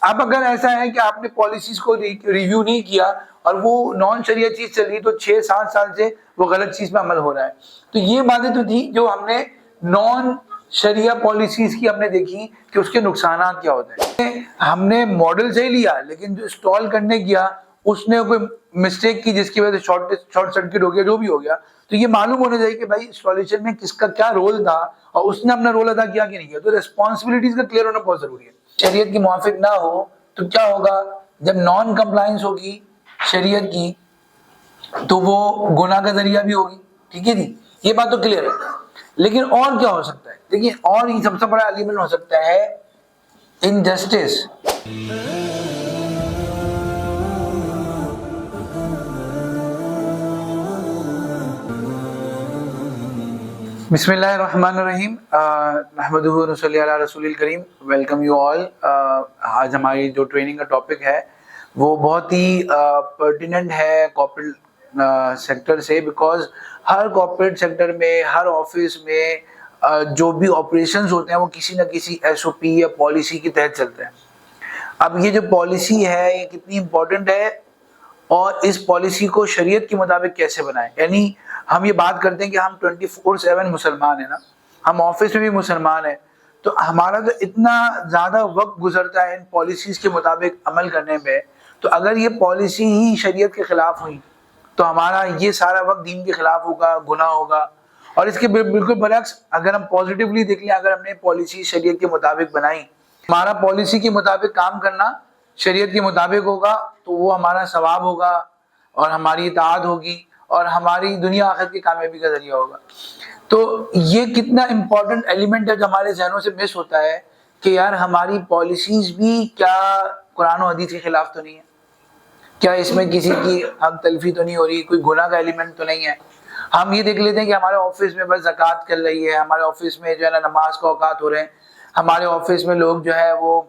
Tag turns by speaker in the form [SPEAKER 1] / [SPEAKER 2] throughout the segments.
[SPEAKER 1] اب اگر ایسا ہے کہ آپ نے پالیسیز کو ریویو نہیں کیا اور وہ نان شریعہ چیز چل رہی تو 6-7 سال سے وہ غلط چیز پہ عمل ہو رہا ہے. تو یہ باتیں تو تھی جو ہم نے نان شریعہ پالیسیز کی ہم نے دیکھی کہ اس کے نقصانات کیا ہوتے ہیں. ہم نے ماڈل سے ہی لیا لیکن جو انسٹال کرنے گیا اس نے کوئی مسٹیک کی جس کی وجہ سے شارٹ سرکٹ ہو گیا، جو بھی ہو گیا. تو یہ معلوم ہونا چاہیے کہ بھائی انسٹالیشن میں کس کا کیا رول تھا اور اس نے اپنا رول ادا کیا کہ نہیں کیا. تو ریسپانسبلٹیز کا کلیئر ہونا بہت ضروری ہے. شریعت کی موافق نہ ہو تو کیا ہوگا؟ جب نان کمپلائنس ہوگی شریعت کی تو وہ گناہ کا ذریعہ بھی ہوگی. ٹھیک ہے جی، یہ بات تو کلیئر ہے. لیکن اور کیا ہو سکتا ہے؟ دیکھیے، اور یہ سب سے بڑا ایلیمنٹ ہو سکتا ہے انجسٹس. بسم اللہ الرحمن الرحیم. نحمدہ ونصلی علی رسول الکریم. Welcome you all. آج ہماری جو ٹریننگ کا ٹاپک ہے وہ بہت ہی پرٹیننٹ ہے کارپوریٹ سیکٹر سے، بیکاز ہر کارپوریٹ سیکٹر میں، ہر آفس میں جو بھی آپریشنز ہوتے ہیں وہ کسی نہ کسی ایس او پی یا پالیسی کے تحت چلتے ہیں. اب یہ جو پالیسی ہے یہ کتنی امپورٹنٹ ہے اور اس پالیسی کو شریعت کے مطابق کیسے بنائیں. یعنی ہم یہ بات کرتے ہیں کہ ہم 24/7 مسلمان ہیں نا، ہم آفس میں بھی مسلمان ہیں، تو ہمارا تو اتنا زیادہ وقت گزرتا ہے ان پالیسیز کے مطابق عمل کرنے میں. تو اگر یہ پالیسی ہی شریعت کے خلاف ہوئی تو ہمارا یہ سارا وقت دین کے خلاف ہوگا، گناہ ہوگا. اور اس کے بالکل برعکس اگر ہم پازیٹیولی دیکھ لیں، اگر ہم نے پالیسی شریعت کے مطابق بنائی، ہمارا پالیسی کے مطابق کام کرنا شریعت کے مطابق ہوگا تو وہ ہمارا ثواب ہوگا اور ہماری اطاعت ہوگی اور ہماری دنیا آخرت کی کامیابی کا ذریعہ ہوگا. تو یہ کتنا امپورٹنٹ ایلیمنٹ ہے جو ہمارے ذہنوں سے مس ہوتا ہے کہ یار ہماری پالیسیز بھی کیا قرآن و حدیث کے خلاف تو نہیں ہے؟ کیا اس میں کسی کی حق تلفی تو نہیں ہو رہی؟ کوئی گناہ کا ایلیمنٹ تو نہیں ہے؟ ہم یہ دیکھ لیتے ہیں کہ ہمارے آفس میں بس زکوٰۃ چل رہی ہے، ہمارے آفس میں جو ہے نا نماز کا اوقات ہو رہے ہیں، ہمارے آفس میں لوگ جو ہے وہ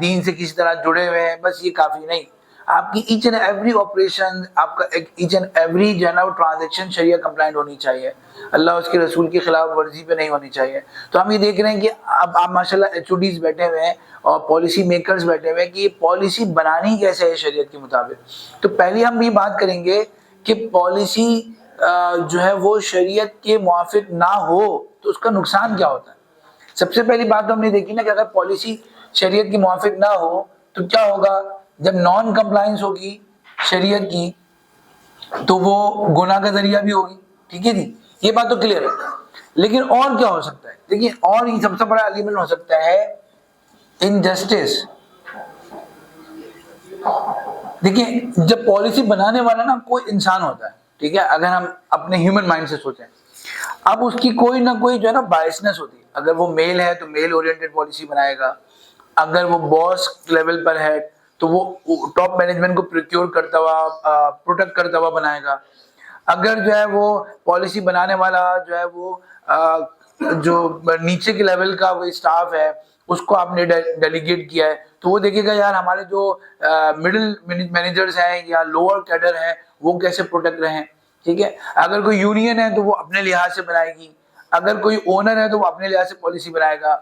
[SPEAKER 1] دین سے کسی طرح جڑے ہوئے ہیں. بس یہ کافی نہیں. آپ کی ایچ اینڈ ایوری آپریشن، آپ کا ایچ اینڈ ایوری جو ہے نا وہ ٹرانزیکشن شریعہ کمپلائنٹ ہونی چاہیے، اللہ اس کے رسول کی خلاف ورزی پہ نہیں ہونی چاہیے. تو ہم یہ دیکھ رہے ہیں کہ اب آپ ماشاءاللہ ایچ او ڈیز بیٹھے ہوئے ہیں اور پالیسی میکرز بیٹھے ہوئے ہیں کہ یہ پالیسی بنانی کیسے ہے شریعت کے مطابق. تو پہلے ہم یہ بات کریں گے کہ پالیسی جو ہے وہ شریعت کے موافق نہ ہو تو اس کا نقصان کیا ہوتا ہے. سب سے پہلی بات تو ہم نے دیکھی نا کہ اگر پالیسی شریعت کے موافق نہ ہو تو کیا ہوگا؟ جب نان کمپلائنس ہوگی شریعت کی تو وہ گناہ کا ذریعہ بھی ہوگی. ٹھیک ہے جی، یہ بات تو کلیئر ہے. لیکن اور کیا ہو سکتا ہے؟ دیکھیے، اور یہ سب سے بڑا ایلیمنٹ ہو سکتا ہے انجسٹس. دیکھیے، جب پالیسی بنانے والا نا کوئی انسان ہوتا ہے، ٹھیک ہے، اگر ہم اپنے ہیومن مائنڈ سے سوچیں، اب اس کی کوئی نہ کوئی جو ہے نا بائسنس ہوتی ہے. اگر وہ میل ہے تو میل اورینٹڈ پالیسی بنائے گا، اگر وہ باس لیول پر ہے تو وہ ٹاپ مینجمنٹ کو پریکیور کرتا ہوا، پروٹیکٹ کرتا ہوا بنائے گا. اگر جو ہے وہ پالیسی بنانے والا جو ہے وہ جو نیچے کے لیول کا وہ اسٹاف ہے اس کو آپ نے ڈیلیگیٹ کیا ہے تو وہ دیکھے گا یار ہمارے جو مڈل مینیجرز ہیں یا لوور کیڈر ہیں وہ کیسے پروٹیکٹ رہیں. ٹھیک ہے، اگر کوئی یونین ہے تو وہ اپنے لحاظ سے بنائے گی، اگر کوئی اونر ہے تو وہ اپنے لحاظ سے پالیسی بنائے گا.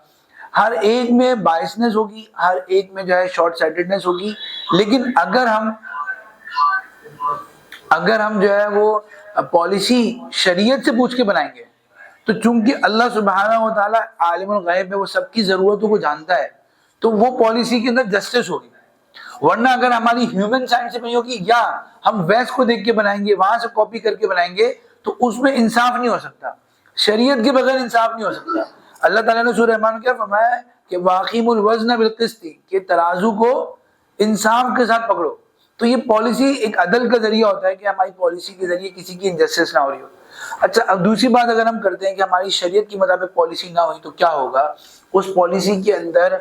[SPEAKER 1] ہر ایک میں بائسنس ہوگی، ہر ایک میں جو ہے شارٹ سائٹڈنس ہوگی. لیکن اگر ہم جو ہے وہ پالیسی شریعت سے پوچھ کے بنائیں گے تو چونکہ اللہ سبحانہ و تعالیٰ عالم الغیب ہے، وہ سب کی ضرورتوں کو جانتا ہے، تو وہ پالیسی کے اندر جسٹس ہوگی. ورنہ اگر ہماری ہیومن سائنس سے نہیں ہوگی یا ہم ویسٹ کو دیکھ کے بنائیں گے، وہاں سے کاپی کر کے بنائیں گے تو اس میں انصاف نہیں ہو سکتا. شریعت کے بغیر انصاف نہیں ہو سکتا. اللہ تعالیٰ نے سورہ رحمان کیا فرمایا کہ واقیم الوزن بالقسط، کہ ترازو کو انصاف کے ساتھ پکڑو. تو یہ پالیسی ایک عدل کا ذریعہ ہوتا ہے کہ ہماری پالیسی کے ذریعے کسی کی انجسٹس نہ ہو رہی ہو. اچھا، اب دوسری بات اگر ہم کرتے ہیں کہ ہماری شریعت کے مطابق پالیسی نہ ہوئی تو کیا ہوگا؟ اس پالیسی کے اندر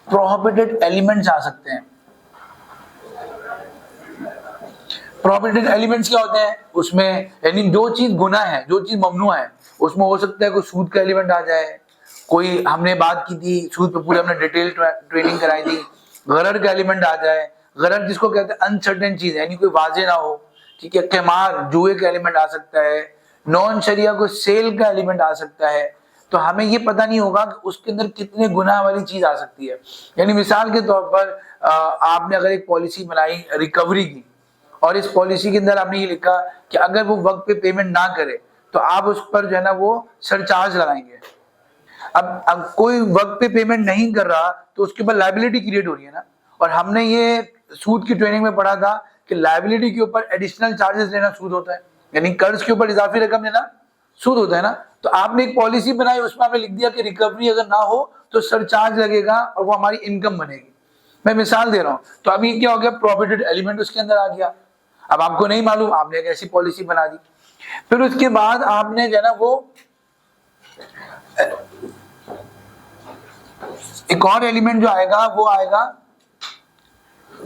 [SPEAKER 1] پروہیبٹڈ ایلیمنٹس آ سکتے ہیں. پروہیبٹڈ ایلیمنٹس کیا ہوتے ہیں؟ اس میں یعنی جو چیز گناہ ہے، جو چیز ممنوع ہے، اس میں ہو سکتا ہے کوئی سود کا ایلیمنٹ آ جائے. کوئی ہم نے بات کی تھی سود پہ پورے ہم نے ڈیٹیل ٹریننگ کرائی تھی. غرر کا ایلیمنٹ آ جائے. غرر جس کو کہتے ہیں انسرٹن چیز، یعنی کوئی واضح نہ ہو. ٹھیک ہے، قمار جوئے کا ایلیمنٹ آ سکتا ہے. نان شریعہ کو سیل کا ایلیمنٹ آ سکتا ہے. تو ہمیں یہ پتہ نہیں ہوگا کہ اس کے اندر کتنے گناہ والی چیز آ سکتی ہے. یعنی مثال کے طور پر آپ نے اگر ایک پالیسی بنائی ریکوری کی، اور اس پالیسی کے اندر آپ نے یہ لکھا کہ اگر وہ وقت پہ پیمنٹ نہ کرے تو آپ اس پر جو ہے نا وہ سرچارج لگائیں گے. اب کوئی وقت پہ پیمنٹ نہیں کر رہا تو اس کے اوپر لائبلٹی کریٹ ہو رہی ہے نا. اور ہم نے یہ سود کی ٹریننگ میں پڑھا تھا کہ لائبلٹی کے اوپر ایڈیشنل چارجز لینا سود ہوتا ہے، یعنی قرض کے اوپر اضافی رقم لینا سود ہوتا ہے نا. تو آپ نے ایک پالیسی بنائی، اس میں آپ نے لکھ دیا کہ ریکوری اگر نہ ہو تو سرچارج لگے گا اور وہ ہماری انکم بنے گی. میں مثال دے رہا ہوں. تو اب یہ کیا ہو گیا، پروفیٹڈ ایلیمنٹ اس کے اندر آ گیا. اب آپ کو نہیں معلوم، آپ نے ایک ایسی پالیسی بنا دی. پھر اس کے بعد آپ نے جو ہے نا وہ ایک اور ایلیمنٹ جو آئے گا وہ آئے گا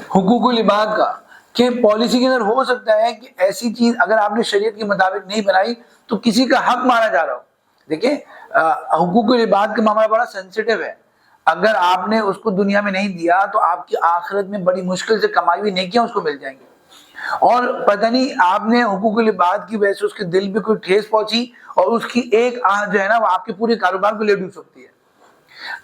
[SPEAKER 1] حقوق العباد کا، کہ پالیسی کے اندر ہو سکتا ہے کہ ایسی چیز اگر آپ نے شریعت کے مطابق نہیں بنائی تو کسی کا حق مارا جا رہا ہو. دیکھیں حقوق العباد کا معاملہ بڑا سینسیٹیو ہے. اگر آپ نے اس کو دنیا میں نہیں دیا تو آپ کی آخرت میں بڑی مشکل سے کمائی ہوئی نیکیاں اس کو مل جائیں گی. اور پتہ نہیں آپ نے حقوق العباد کی وجہ سے اس کے دل پہ کوئی ٹھیس پہنچی اور اس کی ایک آہ جو ہے نا وہ آپ کے پورے کاروبار کو لے ڈوب سکتی ہے.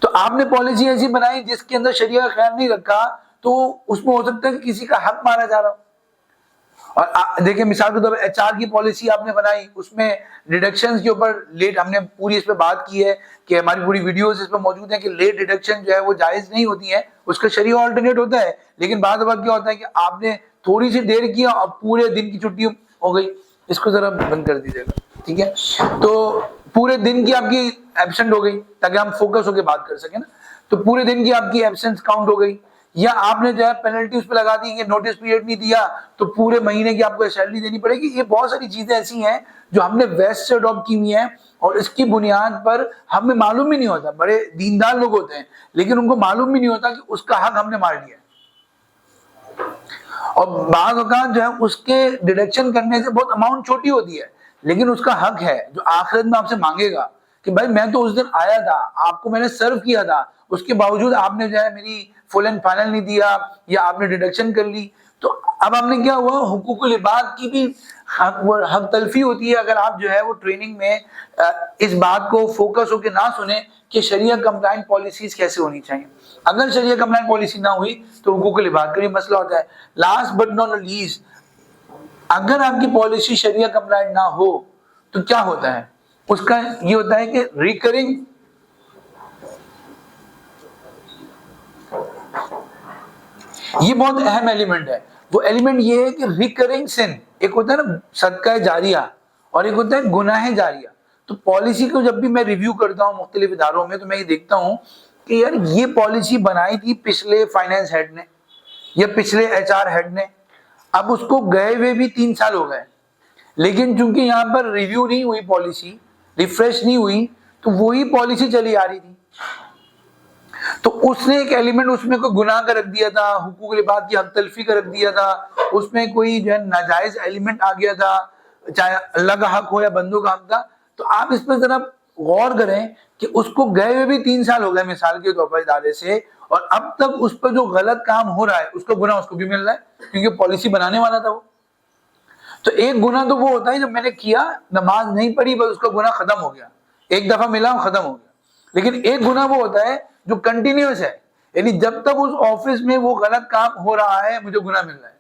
[SPEAKER 1] تو آپ نے پالیسی ایسی بنائی جس کے اندر شریعہ خیال نہیں رکھا تو اس میں ہو سکتا ہے کہ کسی کا حق مارا جا رہا ہو. اور دیکھیں مثال کے طور پر ایچ آر کی پالیسی آپ نے بنائی، اس میں ڈیڈکشنز کے اوپر لیٹ، ہم نے پوری اس پہ بات کی ہے کہ ہماری پوری ویڈیوز اس پہ موجود ہیں کہ لیٹ ڈیڈکشن جو ہے وہ جائز نہیں ہوتی ہے، اس کا شرعی آلٹرنیٹ ہوتا ہے. لیکن بعض وقت کیا ہوتا ہے کہ آپ نے تھوڑی سی دیر کیا اور پورے دن کی چھٹی ہو گئی. اس کو ذرا بند کر دیجیے گا، ٹھیک ہے. تو پورے دن کی آپ کی ایبسنٹ ہو گئی تاکہ ہم فوکس ہو کے بات کر سکیں نا. تو پورے دن کی آپ کی ایبسنس کاؤنٹ ہو گئی. یا آپ نے جو ہے پینلٹی اس پہ لگا دی کہ نوٹس پیریڈ نہیں دیا تو پورے مہینے کی آپ کو سیلری دینی پڑے گی. یہ بہت ساری چیزیں ایسی ہیں جو ہم نے ویسٹ سے اڈاپٹ کی ہوئی ہیں اور اس کی بنیاد پر ہمیں معلوم بھی نہیں ہوتا. بڑے دیندار لوگ ہوتے ہیں لیکن ان کو معلوم بھی نہیں ہوتا کہ اس کا حق ہم نے مار لیا. اور بعض اوقات جو ہے اس کے ڈیڈکشن کرنے سے بہت اماؤنٹ چھوٹی ہوتی ہے لیکن اس کا حق ہے جو آخرت میں آپ سے مانگے گا کہ بھائی میں تو اس دن آیا تھا، آپ کو میں نے سرو کیا تھا، اس کے باوجود آپ نے جو ہے میری فل اینڈ فائنل نہیں دیا یا آپ نے ڈیڈکشن کر لی. تو اب ہم نے کیا ہوا، حقوق العباد کی بھی حق تلفی ہوتی ہے اگر آپ جو ہے وہ ٹریننگ میں اس بات کو فوکس ہو کے نہ سنیں کہ شریعہ کمپلائنٹ پالیسیز کیسے ہونی چاہیے. اگر شریعہ کمپلائنٹ پالیسی نہ ہوئی تو حقوق العباد کا بھی مسئلہ ہوتا ہے. لاسٹ بٹ ناٹ لیسٹ، اگر آپ کی پالیسی شریعہ کمپلائنٹ نہ ہو تو کیا ہوتا ہے، اس کا یہ ہوتا ہے کہ ریکرنگ یہ بہت اہم ایلیمنٹ ہے. وہ ایلیمنٹ یہ ہے کہ ریکرنگ سن، ایک ہوتا ہے نا صدقہ جاریہ اور ایک ہوتا ہے گناہ جاریہ. تو پالیسی کو جب بھی میں ریویو کرتا ہوں مختلف اداروں میں تو میں یہ دیکھتا ہوں کہ یار یہ پالیسی بنائی تھی پچھلے فائنینس ہیڈ نے یا پچھلے ایچ آر ہیڈ نے، اب اس کو گئے ہوئے بھی 3 سال ہو گئے لیکن چونکہ یہاں پر ریویو نہیں ہوئی، پالیسی ریفریش نہیں ہوئی تو وہی پالیسی چلی آ رہی تھی. تو اس نے ایک ایلیمنٹ اس میں کوئی گناہ کا رکھ دیا تھا، حقوق العباد کی حق تلفی کا رکھ دیا تھا، اس میں کوئی جو ہے ناجائز ایلیمنٹ آ گیا تھا، چاہے اللہ کا حق ہو یا بندوں کا حق تھا. تو آپ اس پہ ذرا غور کریں کہ اس کو گئے ہوئے بھی 3 سال ہو گئے مثال کے طور پر ادارے سے، اور اب تک اس پہ جو غلط کام ہو رہا ہے اس کا گناہ اس کو بھی مل رہا ہے کیونکہ پالیسی بنانے والا تھا وہ. تو ایک گناہ تو وہ ہوتا ہے جب میں نے کیا، نماز نہیں پڑھی بس اس کا گناہ ختم ہو گیا، ایک دفعہ ملا ختم ہو گیا. لیکن ایک گناہ وہ ہوتا ہے جو کنٹینیوس ہے، یعنی جب تک اس آفس میں وہ غلط کام ہو رہا ہے مجھے گناہ مل رہا ہے،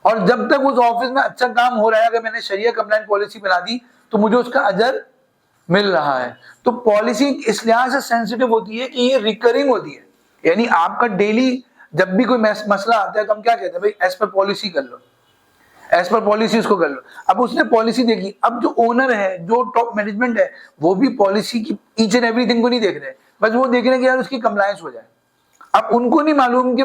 [SPEAKER 1] اور جب تک اس آفس میں اچھا کام ہو رہا ہے اگر میں نے شریعہ کمپلائنٹ پالیسی بنا دی تو مجھے اس کا اجر مل رہا ہے. تو پالیسی اس لحاظ سے سینسیٹیو ہوتی ہے کہ یہ ریکرنگ ہوتی ہے، یعنی آپ کا ڈیلی جب بھی کوئی مسئلہ آتا ہے تو ہم کیا کہتے ہیں، بھائی ایز پر پالیسی کر لو، ایز پر پالیسی اس کو کر لو. اب اس نے پالیسی دیکھی، اب جو اونر ہے جو ٹاپ مینجمنٹ ہے وہ بھی پالیسی کی ایچ اینڈ ایوری تھنگ کو نہیں دیکھ رہے، بس وہ دیکھ رہے ہیں کہ یار اس کی کمپلائنس ہو جائے. اب ان کو نہیں معلوم کہ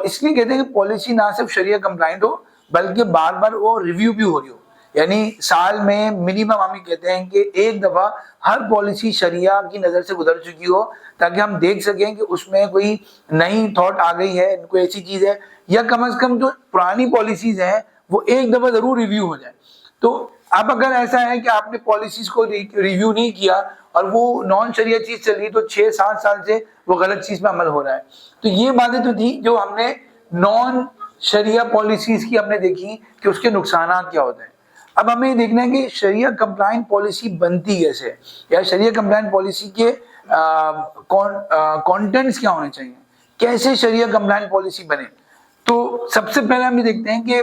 [SPEAKER 1] اس لیے کہتے ہیں کہ پالیسی نہ صرف شریعہ کمپلائنٹ ہو بلکہ بار بار وہ ریویو بھی ہو رہی ہو. یعنی سال میں منیمم ہم کہتے ہیں کہ ایک دفعہ ہر پالیسی شریعہ کی نظر سے گزر چکی ہو تاکہ ہم دیکھ سکیں کہ اس میں کوئی نئی تھاٹ آ گئی ہے، کوئی ایسی چیز ہے، یا کم از کم جو پرانی پالیسیز ہیں وہ ایک دفعہ ضرور ریویو ہو جائے. تو اب اگر ایسا ہے کہ آپ نے پالیسیز کو ریویو نہیں کیا اور وہ نان شریعہ چیز چل رہی تو 6-7 سال سے وہ غلط چیز پہ عمل ہو رہا ہے. تو یہ باتیں تو تھی جو ہم نے نان شریعہ پالیسیز کی ہم نے دیکھی کہ اس کے نقصانات کیا ہوتے ہیں. اب ہمیں یہ دیکھنا ہے کہ شریعہ کمپلائنٹ پالیسی بنتی کیسے ہے، یا شریعہ کمپلائنٹ پالیسی کے کانٹینٹس کیا ہونے چاہیے، کیسے شریعہ کمپلائنٹ پالیسی بنے. تو سب سے پہلے ہم یہ دیکھتے ہیں کہ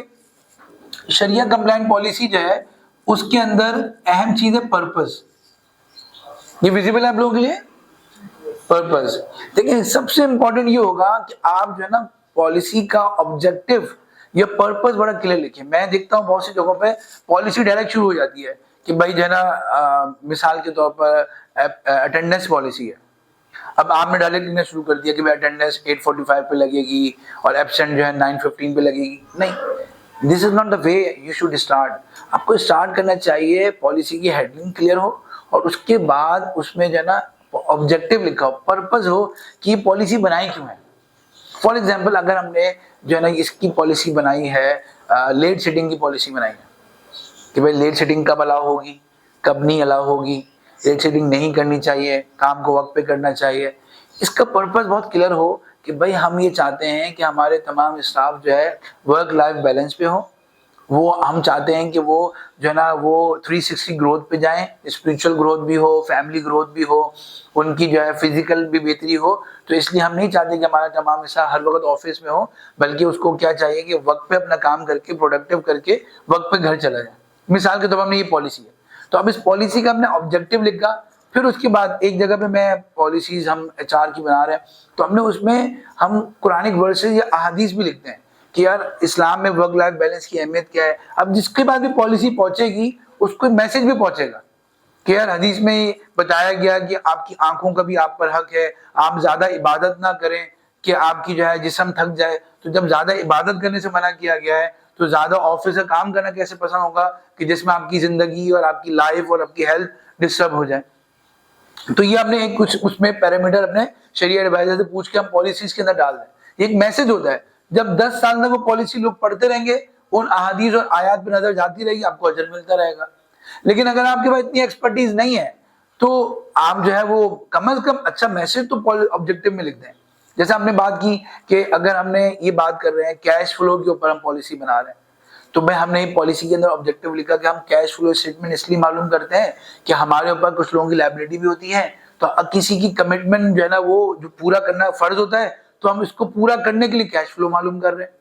[SPEAKER 1] شریعہ کمپلائنٹ پالیسی جو ہے اس کے اندر اہم چیز ہے پرپز. یہ ویزیبل ہے آپ لوگوں کے لیے؟ پرپز. دیکھیں سب سے امپورٹنٹ یہ ہوگا کہ آپ جو ہے نا پالیسی کا آبجیکٹو یا پرپز بڑا کلیئر لکھیں. میں دیکھتا ہوں بہت سی جگہوں پہ پالیسی ڈائریکٹ شروع ہو جاتی ہے کہ بھائی جو ہے نا مثال کے طور پر اٹینڈنس پالیسی ہے. اب آپ نے ڈائریکٹ لکھنا شروع کر دیا کہ بھائی اٹینڈنس 8:45 پہ لگے گی اور ایبسینٹ جو ہے 9:15 پہ لگے گی. نہیں، this is not the way you should start. آپ کو اسٹارٹ کرنا چاہیے پالیسی کی ہیڈنگ کلیئر ہو اور اس کے بعد اس میں جو ہے نا آبجیکٹو لکھا ہو، پرپز ہو کہ یہ پالیسی بنائی کیوں ہے. فار ایگزامپل اگر ہم نے جو ہے نا اس کی پالیسی بنائی ہے، لیٹ سیٹنگ کی پالیسی بنائی ہے کہ بھائی لیٹ سیٹنگ کب الاؤ ہوگی، کب نہیں الاؤ ہوگی، لیٹ سیٹنگ نہیں کرنی چاہیے، کام کو وقت پہ کرنا چاہیے. اس کا پرپز بہت کلیئر ہو کہ بھائی ہم یہ چاہتے ہیں کہ ہمارے تمام اسٹاف جو ہے ورک لائف بیلنس پہ ہو. وہ ہم چاہتے ہیں کہ وہ جو ہے نا وہ 360 گروتھ پہ جائیں، اسپرچل گروتھ بھی ہو، فیملی گروتھ بھی ہو، ان کی جو ہے فزیکل بھی بہتری ہو. تو اس لیے ہم نہیں چاہتے کہ ہمارا تمام حصہ ہر وقت آفس میں ہو، بلکہ اس کو کیا چاہیے کہ وقت پہ اپنا کام کر کے پروڈکٹیو کر کے وقت پہ گھر چلا جائے. مثال کے طور پر ہم نے یہ پالیسی ہے، تو اب اس پالیسی کا ہم نے آبجیکٹو لکھا. پھر اس کے بعد ایک جگہ پہ میں پالیسیز ہم ایچ آر کی بنا رہے ہیں تو ہم نے اس میں ہم قرآنک ورسز یا احادیث بھی لکھتے ہیں کہ یار اسلام میں ورک لائف بیلنس کی اہمیت کیا ہے. اب جس کے بعد بھی پالیسی پہنچے گی اس کو میسج بھی پہنچے گا کہ یار حدیث میں بتایا گیا کہ آپ کی آنکھوں کا بھی آپ پر حق ہے، آپ زیادہ عبادت نہ کریں کہ آپ کی جو ہے جسم تھک جائے. تو جب زیادہ عبادت کرنے سے منع کیا گیا ہے تو زیادہ آفس سے کام کرنا کیسے پسند ہوگا کہ جس میں آپ کی زندگی اور آپ کی لائف اور آپ کی ہیلتھ ڈسٹرب ہو جائے. تو یہ ہم نے ایک کچھ اس میں پیرامیٹر اپنے شریعہ ایڈوائزر سے پوچھ کے ہم پالیسیز کے اندر ڈال دیں. یہ ایک میسج ہوتا ہے. جب 10 سال تک وہ پالیسی لوگ پڑھتے رہیں گے، ان احادیث اور آیات پہ نظر جاتی رہے گی، آپ کو اجر ملتا رہے گا. لیکن اگر آپ کے پاس اتنی ایکسپرٹیز نہیں ہے تو آپ جو ہے وہ کم از کم اچھا میسج تو آبجیکٹو میں لکھ دیں. جیسے ہم نے بات کی کہ اگر ہم نے یہ بات کر رہے ہیں کیش فلو کے اوپر ہم پالیسی بنا رہے ہیں، تو میں ہم نے پالیسی کے اندر آبجیکٹو لکھا کہ ہم کیش فلو اسٹیٹمنٹ اس لیے معلوم کرتے ہیں کہ ہمارے اوپر کچھ لوگوں کی لائبلٹی بھی ہوتی ہے. تو کسی کی کمٹمنٹ جو ہے نا وہ جو پورا کرنا فرض ہوتا ہے تو ہم اس کو پورا کرنے کے لیے کیش فلو معلوم کر رہے ہیں.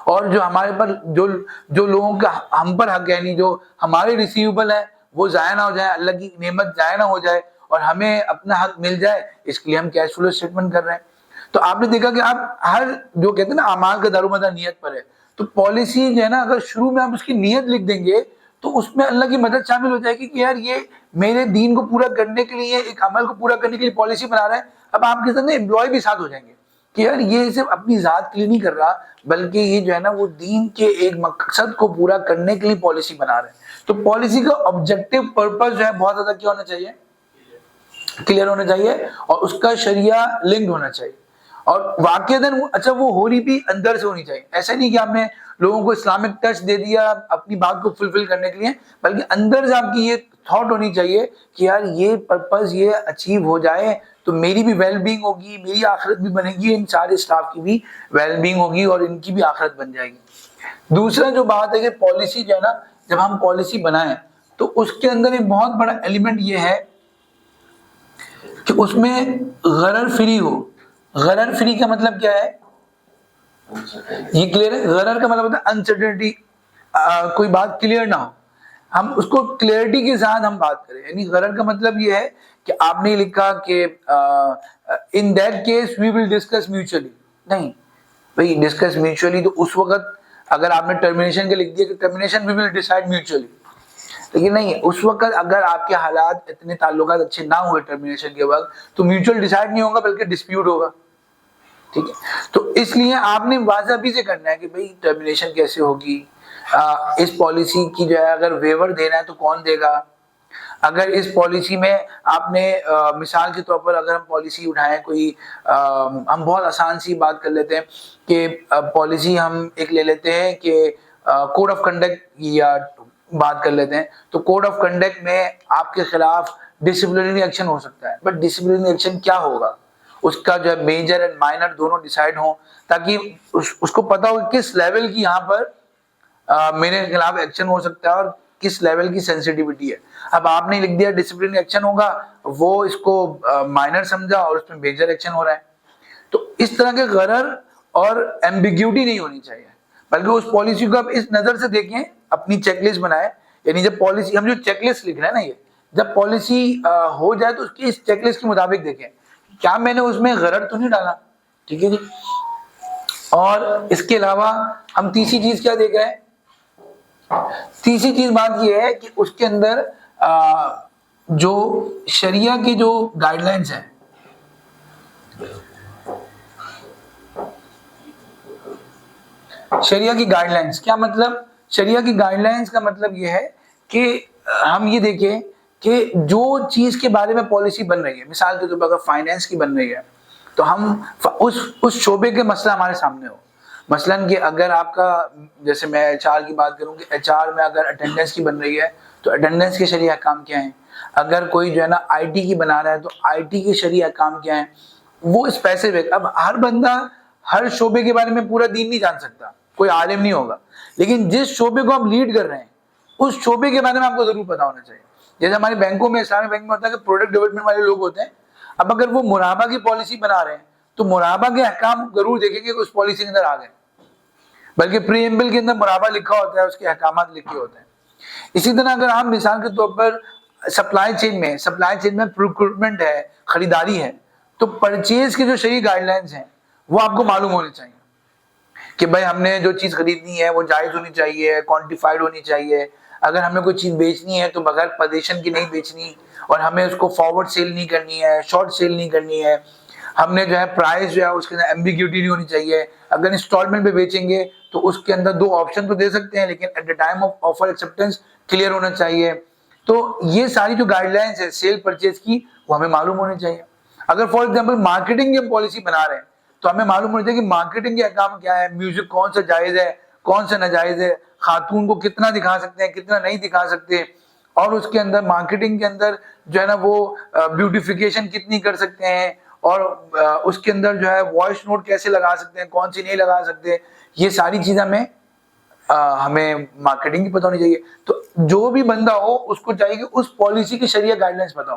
[SPEAKER 1] اور جو ہمارے پر جو لوگوں کا ہم پر حق ہے، یعنی جو ہمارے ریسیویبل ہے وہ ضائع نہ ہو جائے، اللہ کی نعمت ضائع نہ ہو جائے اور ہمیں اپنا حق مل جائے، اس کے لیے ہم کیش فلو اسٹیٹمنٹ کر رہے ہیں. تو آپ نے دیکھا کہ آپ ہر جو کہتے ہیں نا اعمال کا دارومدار نیت پر ہے. تو پالیسی جو ہے نا اگر شروع میں آپ اس کی نیت لکھ دیں گے تو اس میں اللہ کی مدد شامل ہو جائے گی کہ یار یہ میرے دین کو پورا کرنے کے لیے، ایک عمل کو پورا کرنے کے لیے پالیسی بنا رہا ہے. اب آپ کے ساتھ امپلائی بھی ساتھ ہو جائیں گے کہ یار یہ صرف اپنی ذات کے لیے نہیں کر رہا، بلکہ یہ جو ہے نا وہ دین کے ایک مقصد کو پورا کرنے کے لیے پالیسی بنا رہے ہیں. تو پالیسی کا آبجیکٹو پرپز جو ہے بہت زیادہ کیا ہونا چاہیے، کلیئر ہونا چاہیے اور اس کا شریعہ لنکڈ ہونا چاہیے. اور واقعتاً اچھا وہ ہو رہی بھی اندر سے ہونی چاہیے. ایسا نہیں کہ آپ نے لوگوں کو اسلامک ٹچ دے دیا اپنی بات کو فلفل کرنے کے لیے، بلکہ اندر سے آپ کی یہ تھاٹ ہونی چاہیے کہ یار یہ پرپز یہ اچیو ہو جائے تو میری بھی ویل بینگ ہوگی، میری آخرت بھی بنے گی، ان سارے اسٹاف کی بھی ویل بینگ ہوگی اور ان کی بھی آخرت بن جائے گی. دوسرا جو بات ہے کہ پالیسی جو ہے نا جب ہم پالیسی بنائیں تو اس کے اندر ایک بہت بڑا ایلیمنٹ یہ ہے کہ اس میں غرر فری ہو. غرر فری کا مطلب کیا ہے؟ یہ کلیئر ہے. غرر کا مطلب ہوتا ہے انسرٹنٹی، کوئی بات کلیئر نہ ہو، ہم اس کو کلیئرٹی کے ساتھ ہم بات کریں. یعنی غرر کا مطلب یہ ہے کہ آپ نے لکھا کہ in that case we will discuss mutually. نہیں بھائی ڈسکس میوچولی تو اس وقت اگر آپ نے ٹرمینیشن کے لکھ دیا کہ ٹرمینیشن وی ول ڈیسائیڈ میوچولی، لیکن نہیں اس وقت اگر آپ کے حالات اتنے تعلقات اچھے نہ ہوئے ٹرمینیشن کے وقت تو میوچل ڈیسائیڈ نہیں ہوگا بلکہ ڈسپیوٹ ہوگا. ٹھیک ہے، تو اس لیے آپ نے واضح بھی سے کرنا ہے کہ بھئی ٹرمینیشن کیسے ہوگی، اس پالیسی کی جو ہے اگر ویور دینا ہے تو کون دے گا. اگر اس پالیسی میں آپ نے مثال کے طور پر اگر ہم پالیسی اٹھائیں کوئی ہم بہت آسان سی بات کر لیتے ہیں کہ پالیسی ہم ایک لے لیتے ہیں کہ کوڈ آف کنڈکٹ یا بات کر لیتے ہیں. تو کوڈ آف کنڈکٹ میں آپ کے خلاف ڈسپلنری ایکشن ہو سکتا ہے، بٹ ڈسپلنری ایکشن کیا ہوگا اس کا جو ہے میجر اینڈ مائنر دونوں ڈیسائیڈ ہوں تاکہ اس کو پتا ہو کس لیول کی یہاں پر میرے خلاف ایکشن ہو سکتا ہے اور کس لیول کی سینسٹیوٹی ہے. اب آپ نے لکھ دیا ڈسپلن ایکشن ہوگا, وہ اس کو مائنر سمجھا اور اس میں میجر ایکشن ہو رہا ہے. تو اس طرح کے غرر اور ایمبیگیوٹی نہیں ہونی چاہیے, بلکہ اس پالیسی کو آپ اس نظر سے دیکھیں, اپنی چیک لسٹ بنائیں. یعنی جب پالیسی, ہم جو چیک لسٹ لکھ رہے ہیں نا, یہ جب پالیسی ہو جائے تو اس کی اس چیک لسٹ کے مطابق دیکھیں کیا میں نے اس میں غرر تو نہیں ڈالا. ٹھیک ہے جی. اور اس کے علاوہ ہم تیسری چیز کیا دیکھ رہے ہیں, تیسری چیز بات یہ ہے کہ اس کے اندر جو شریعہ کی جو گائیڈ لائنس ہیں, شریعہ کی گائیڈ لائنس کیا مطلب, شریعہ کی گائیڈ لائنس کا مطلب یہ ہے کہ ہم یہ دیکھیں کہ جو چیز کے بارے میں پالیسی بن رہی ہے, مثال کے طور پر اگر فائنینس کی بن رہی ہے تو ہم اس شعبے کے مسئلہ ہمارے سامنے ہو. مثلاً کہ اگر آپ کا, جیسے میں ایچ آر کی بات کروں کہ ایچ آر میں اگر اٹینڈنس کی بن رہی ہے تو اٹینڈنس کے شرعی احکام کیا ہیں. اگر کوئی جو ہے نا آئی ٹی کی بنا رہا ہے تو آئی ٹی کے شرعی احکام کیا ہیں, وہ اسپیسیفک. اب ہر بندہ ہر شعبے کے بارے میں پورا دین نہیں جان سکتا, کوئی عالم نہیں ہوگا, لیکن جس شعبے کو آپ لیڈ کر رہے ہیں اس شعبے کے بارے میں آپ کو ضرور پتا ہونا چاہیے. جیسے ہمارے بینکوں میں, اسلامی بینک میں ہوتا ہے کہ پروڈکٹ ڈیولپمنٹ والے لوگ ہوتے ہیں. اب اگر وہ مراقبہ کی پالیسی بنا رہے ہیں تو مراقبہ کے احکام ضرور دیکھیں گے کہ اس پالیسی کے اندر آ گئے, بلکہ پری ایمبل کے اندر مراقبہ لکھا ہوتا ہے, اس کے احکامات لکھے ہوتے ہیں. اسی طرح اگر ہم مثال کے طور پر سپلائی چین میں پروکیورمنٹ ہے, خریداری ہے, تو پرچیز کے جو شرعی گائیڈ لائنس ہیں وہ آپ کو معلوم ہونے چاہیے کہ بھائی ہم نے جو چیز خریدنی ہے وہ جائز ہونی چاہیے, کوانٹیفائڈ ہونی چاہیے. اگر ہمیں کوئی چیز بیچنی ہے تو بغیر پوزیشن کی نہیں بیچنی, اور ہمیں اس کو فارورڈ سیل نہیں کرنی ہے, شارٹ سیل نہیں کرنی ہے. ہم نے جو ہے پرائز جو ہے اس کے اندر ایمبیگیوٹی نہیں ہونی چاہیے. اگر انسٹالمنٹ پہ بیچیں گے تو اس کے اندر 2 آپشن تو دے سکتے ہیں, لیکن at the time of offer acceptance clear ہونا چاہیے. تو یہ ساری جو گائیڈ لائنس ہے سیل پرچیز کی وہ ہمیں معلوم ہونی چاہیے. اگر فار ایگزامپل مارکیٹنگ کی ہم پالیسی بنا رہے ہیں تو ہمیں معلوم ہونا چاہیے کہ مارکیٹنگ کے احکام کیا ہے, میوزک کون سا جائز ہے, کون سا ناجائز ہے, خاتون کو کتنا دکھا سکتے ہیں, کتنا نہیں دکھا سکتے, اور اس کے اندر مارکیٹنگ کے اندر جو ہے نا وہ بیوٹیفیکیشن کتنی کر سکتے ہیں, اور اس کے اندر جو ہے وائس نوٹ کیسے لگا سکتے ہیں, کون سی نہیں لگا سکتے. یہ ساری چیزیں ہمیں مارکیٹنگ کی پتہ ہونی چاہیے. تو جو بھی بندہ ہو اس کو چاہیے کہ اس پالیسی کی شریعہ گائیڈ لائنس پتہ ہو.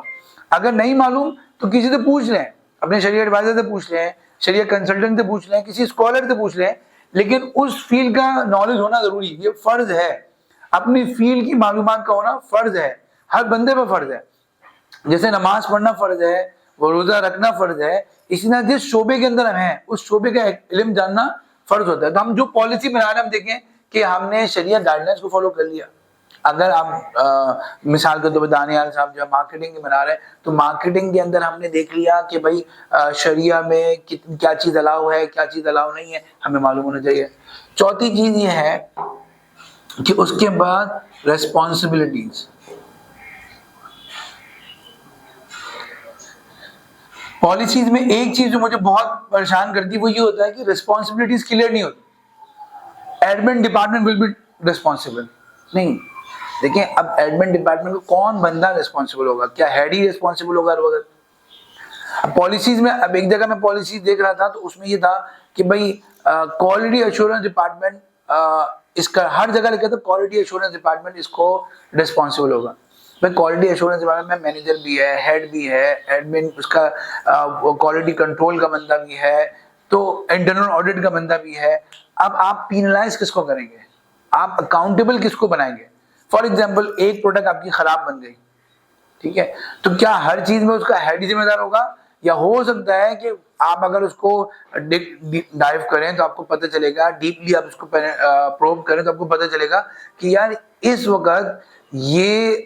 [SPEAKER 1] اگر نہیں معلوم تو کسی سے پوچھ لیں, اپنے شریعہ ایڈوائزر سے پوچھ لیں, شریعہ کنسلٹنٹ سے پوچھ لیں, کسی اسکالر سے پوچھ لیں, لیکن اس فیلڈ کا نالج ہونا ضروری, یہ فرض ہے. اپنی فیلڈ کی معلومات کا ہونا فرض ہے, ہر بندے پہ فرض ہے. جیسے نماز پڑھنا فرض ہے, وہ روزہ رکھنا فرض ہے, اسی طرح جس شعبے کے اندر ہم ہیں اس شعبے کا علم جاننا فرض ہوتا ہے. تو ہم جو پالیسی بنا رہے ہیں ہم دیکھیں کہ ہم نے شریعہ گائیڈ لائنس کو فالو کر لیا. اگر آپ مثال کے طور پر دانیال صاحب جو مارکیٹنگ بنا رہے ہیں تو مارکیٹنگ کے اندر ہم نے دیکھ لیا کہ بھائی شریعہ میں کیا چیز الاؤ ہے, کیا چیز الاؤ نہیں ہے, ہمیں معلوم ہونا چاہیے. چوتھی چیز یہ ہے کہ اس کے بعد ریسپانسبلٹیز. پالیسیز میں ایک چیز جو مجھے بہت پریشان کرتی ہے وہ یہ ہوتا ہے کہ ریسپانسبلٹیز کلیئر نہیں ہوتی. Admin department will be responsible. نہیں, دیکھیں اب ایڈمن ڈپارٹمنٹ کو کون بندہ ریسپانسبل ہوگا, کیا ہیڈ ہی ریسپانسبل ہوگا ہر وقت. اب پالیسیز میں, اب ایک جگہ میں پالیسی دیکھ رہا تھا تو اس میں یہ تھا کہ بھائی کوالٹی ایشورنس ڈپارٹمنٹ, اس کا ہر جگہ لکھا تھا کوالٹی ایشورنس ڈپارٹمنٹ اس کو ریسپانسبل ہوگا. بھائی کوالٹی ایشورنس ڈپارٹمنٹ میں مینیجر بھی ہے, ہیڈ بھی ہے, ایڈمن اس کا کوالٹی کنٹرول کا بندہ بھی ہے, تو انٹرنل آڈٹ کا بندہ بھی ہے. اب آپ پینلائز کس کو کریں گے, آپ اکاؤنٹیبل کس کو بنائیں گے. فار ایگزامپل ایک پروڈکٹ آپ کی خراب بن گئی, ٹھیک ہے, تو کیا ہر چیز میں اس کا ہیڈ ذمہ دار ہوگا, یا ہو سکتا ہے کہ آپ اگر اس کو ڈائیو کریں تو آپ کو پتہ چلے گا, ڈیپلی آپ اس کو پروب کریں تو آپ کو پتہ چلے گا کہ یار اس وقت یہ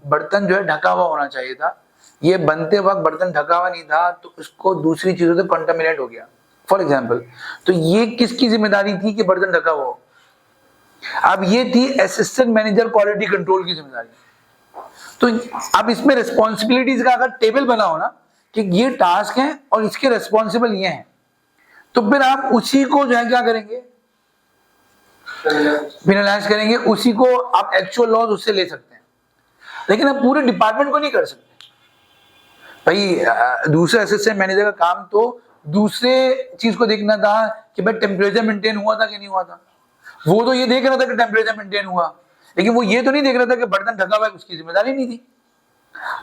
[SPEAKER 1] برتن جو ہے ڈھکا ہوا ہونا چاہیے تھا, یہ بنتے وقت برتن ڈھکا ہوا نہیں تھا تو اس کو دوسری چیزوں سے کنٹامینیٹ ہو گیا فار ایگزامپل. تو یہ کس کی ذمہ داری تھی کہ برتن ڈھکا ہوا ہو. اب یہ تھی اسسٹنٹ مینیجر کوالٹی کنٹرول کی ذمہ داری. تو اب اس میں ریسپانسبلٹیز کا اگر ٹیبل بنا ہو نا کہ یہ ٹاسک ہیں اور اس کے ریسپانسبل یہ ہیں, تو پھر آپ اسی کو جو ہے کیا کریں گے, پینلائز کریں گے, اسی کو آپ ایکچوئل لاز اس سے لے سکتے ہیں. لیکن آپ پورے ڈپارٹمنٹ کو نہیں کر سکتے. بھائی دوسرے اسسٹنٹ مینیجر کا کام تو دوسرے چیز کو دیکھنا تھا کہ بھائی ٹیمپریچر مینٹین ہوا تھا کہ نہیں ہوا تھا, وہ تو یہ دیکھ رہا تھا کہ ٹیمپریچر مینٹین ہوا, لیکن وہ یہ تو نہیں دیکھ رہا تھا کہ برتن ڈھکا ہوا ہے، اس کی ذمہ داری نہیں تھی.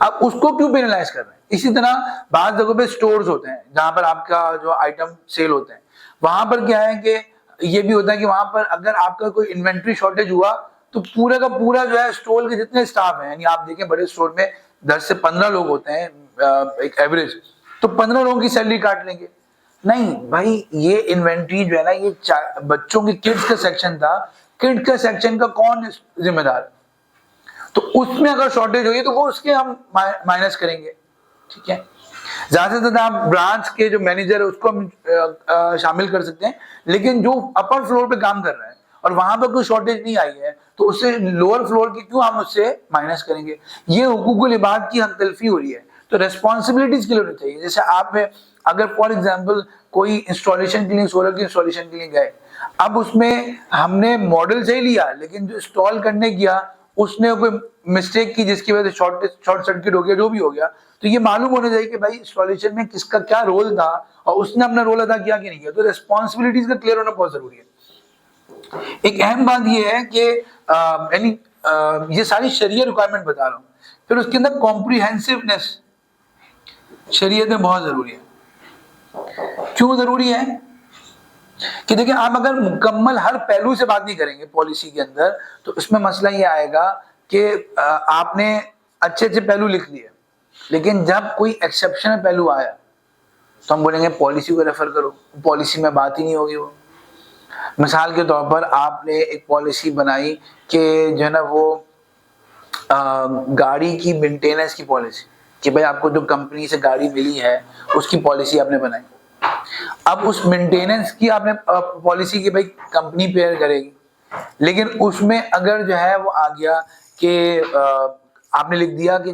[SPEAKER 1] اب اس کو کیوں پینلائز کر رہے ہیں؟ اسی طرح بعض جگہوں پہ سٹورز ہوتے ہیں جہاں پر آپ کا جو آئٹم سیل ہوتے ہیں، وہاں پر کیا ہے کہ یہ بھی ہوتا ہے کہ وہاں پر اگر آپ کا کوئی انوینٹری شارٹیج ہوا تو پورا کا پورا جو ہے اسٹور کے جتنے اسٹاف ہیں، یعنی آپ دیکھیں بڑے اسٹور میں 10 سے 15 لوگ ہوتے ہیں ایک ایوریج، تو 15 لوگوں کی سیلری کاٹ لیں گے. نہیں بھائی، یہ انوینٹری جو ہے نا، یہ بچوں کی کڈس کا سیکشن تھا، کڈ کا سیکشن کا کون ذمہ دار؟ تو اس میں اگر شارٹیج ہوئی تو وہ اس کے ہم مائنس کریں گے. ٹھیک ہے، زیادہ سے زیادہ آپ برانچ کے جو مینیجر ہے اس کو ہم شامل کر سکتے ہیں، لیکن جو اپر فلور پہ کام کر رہا ہے اور وہاں پہ کوئی شارٹیج نہیں آئی ہے تو اس سے لوور فلور کی کیوں ہم اس سے مائنس کریں گے؟ یہ حقوق العباد کی حق تلفی ہو رہی ہے. تو ریسپانسبلٹیز کلیئر ہونی چاہیے. جیسے آپ میں اگر فار ایگزامپل کوئی انسٹالیشن کے لیے، سولر کی انسٹالیشن کے لیے گئے، اب اس میں ہم نے ماڈل سے ہی لیا لیکن جو انسٹال کرنے گیا اس نے کوئی مسٹیک کی جس کی وجہ سے شارٹ سرکٹ ہو گیا، جو بھی ہو گیا، تو یہ معلوم ہونا چاہیے کہ بھائی انسٹالیشن میں کس کا کیا رول تھا اور اس نے اپنا رول ادا کیا کہ نہیں کیا. تو ریسپانسبلٹیز کا کلیئر ہونا بہت ضروری ہے. ایک اہم بات یہ ہے کہ یعنی یہ ساری شریعہ ریکوائرمنٹ بتا رہا ہوں، پھر اس کے اندر کمپریہنسونیس شریعت میں بہت ضروری ہے. کیوں ضروری ہے؟ کہ دیکھیں آپ اگر مکمل ہر پہلو سے بات نہیں کریں گے پالیسی کے اندر تو اس میں مسئلہ یہ آئے گا کہ آپ نے اچھے اچھے پہلو لکھ لیے، لیکن جب کوئی ایکسیپشنل پہلو آیا تو ہم بولیں گے پالیسی کو ریفر کرو، پالیسی میں بات ہی نہیں ہوگی. وہ مثال کے طور پر آپ نے ایک پالیسی بنائی کہ جو ہے نا وہ گاڑی کی مینٹیننس کی پالیسی، کہ بھائی آپ کو جو کمپنی سے گاڑی ملی ہے اس کی پالیسی آپ نے بنائی. اب اس مینٹیننس کی آپ نے پالیسی کی بھائی کمپنی پیئر کرے گی، لیکن اس میں اگر جو ہے وہ آ گیا کہ آپ نے لکھ دیا کہ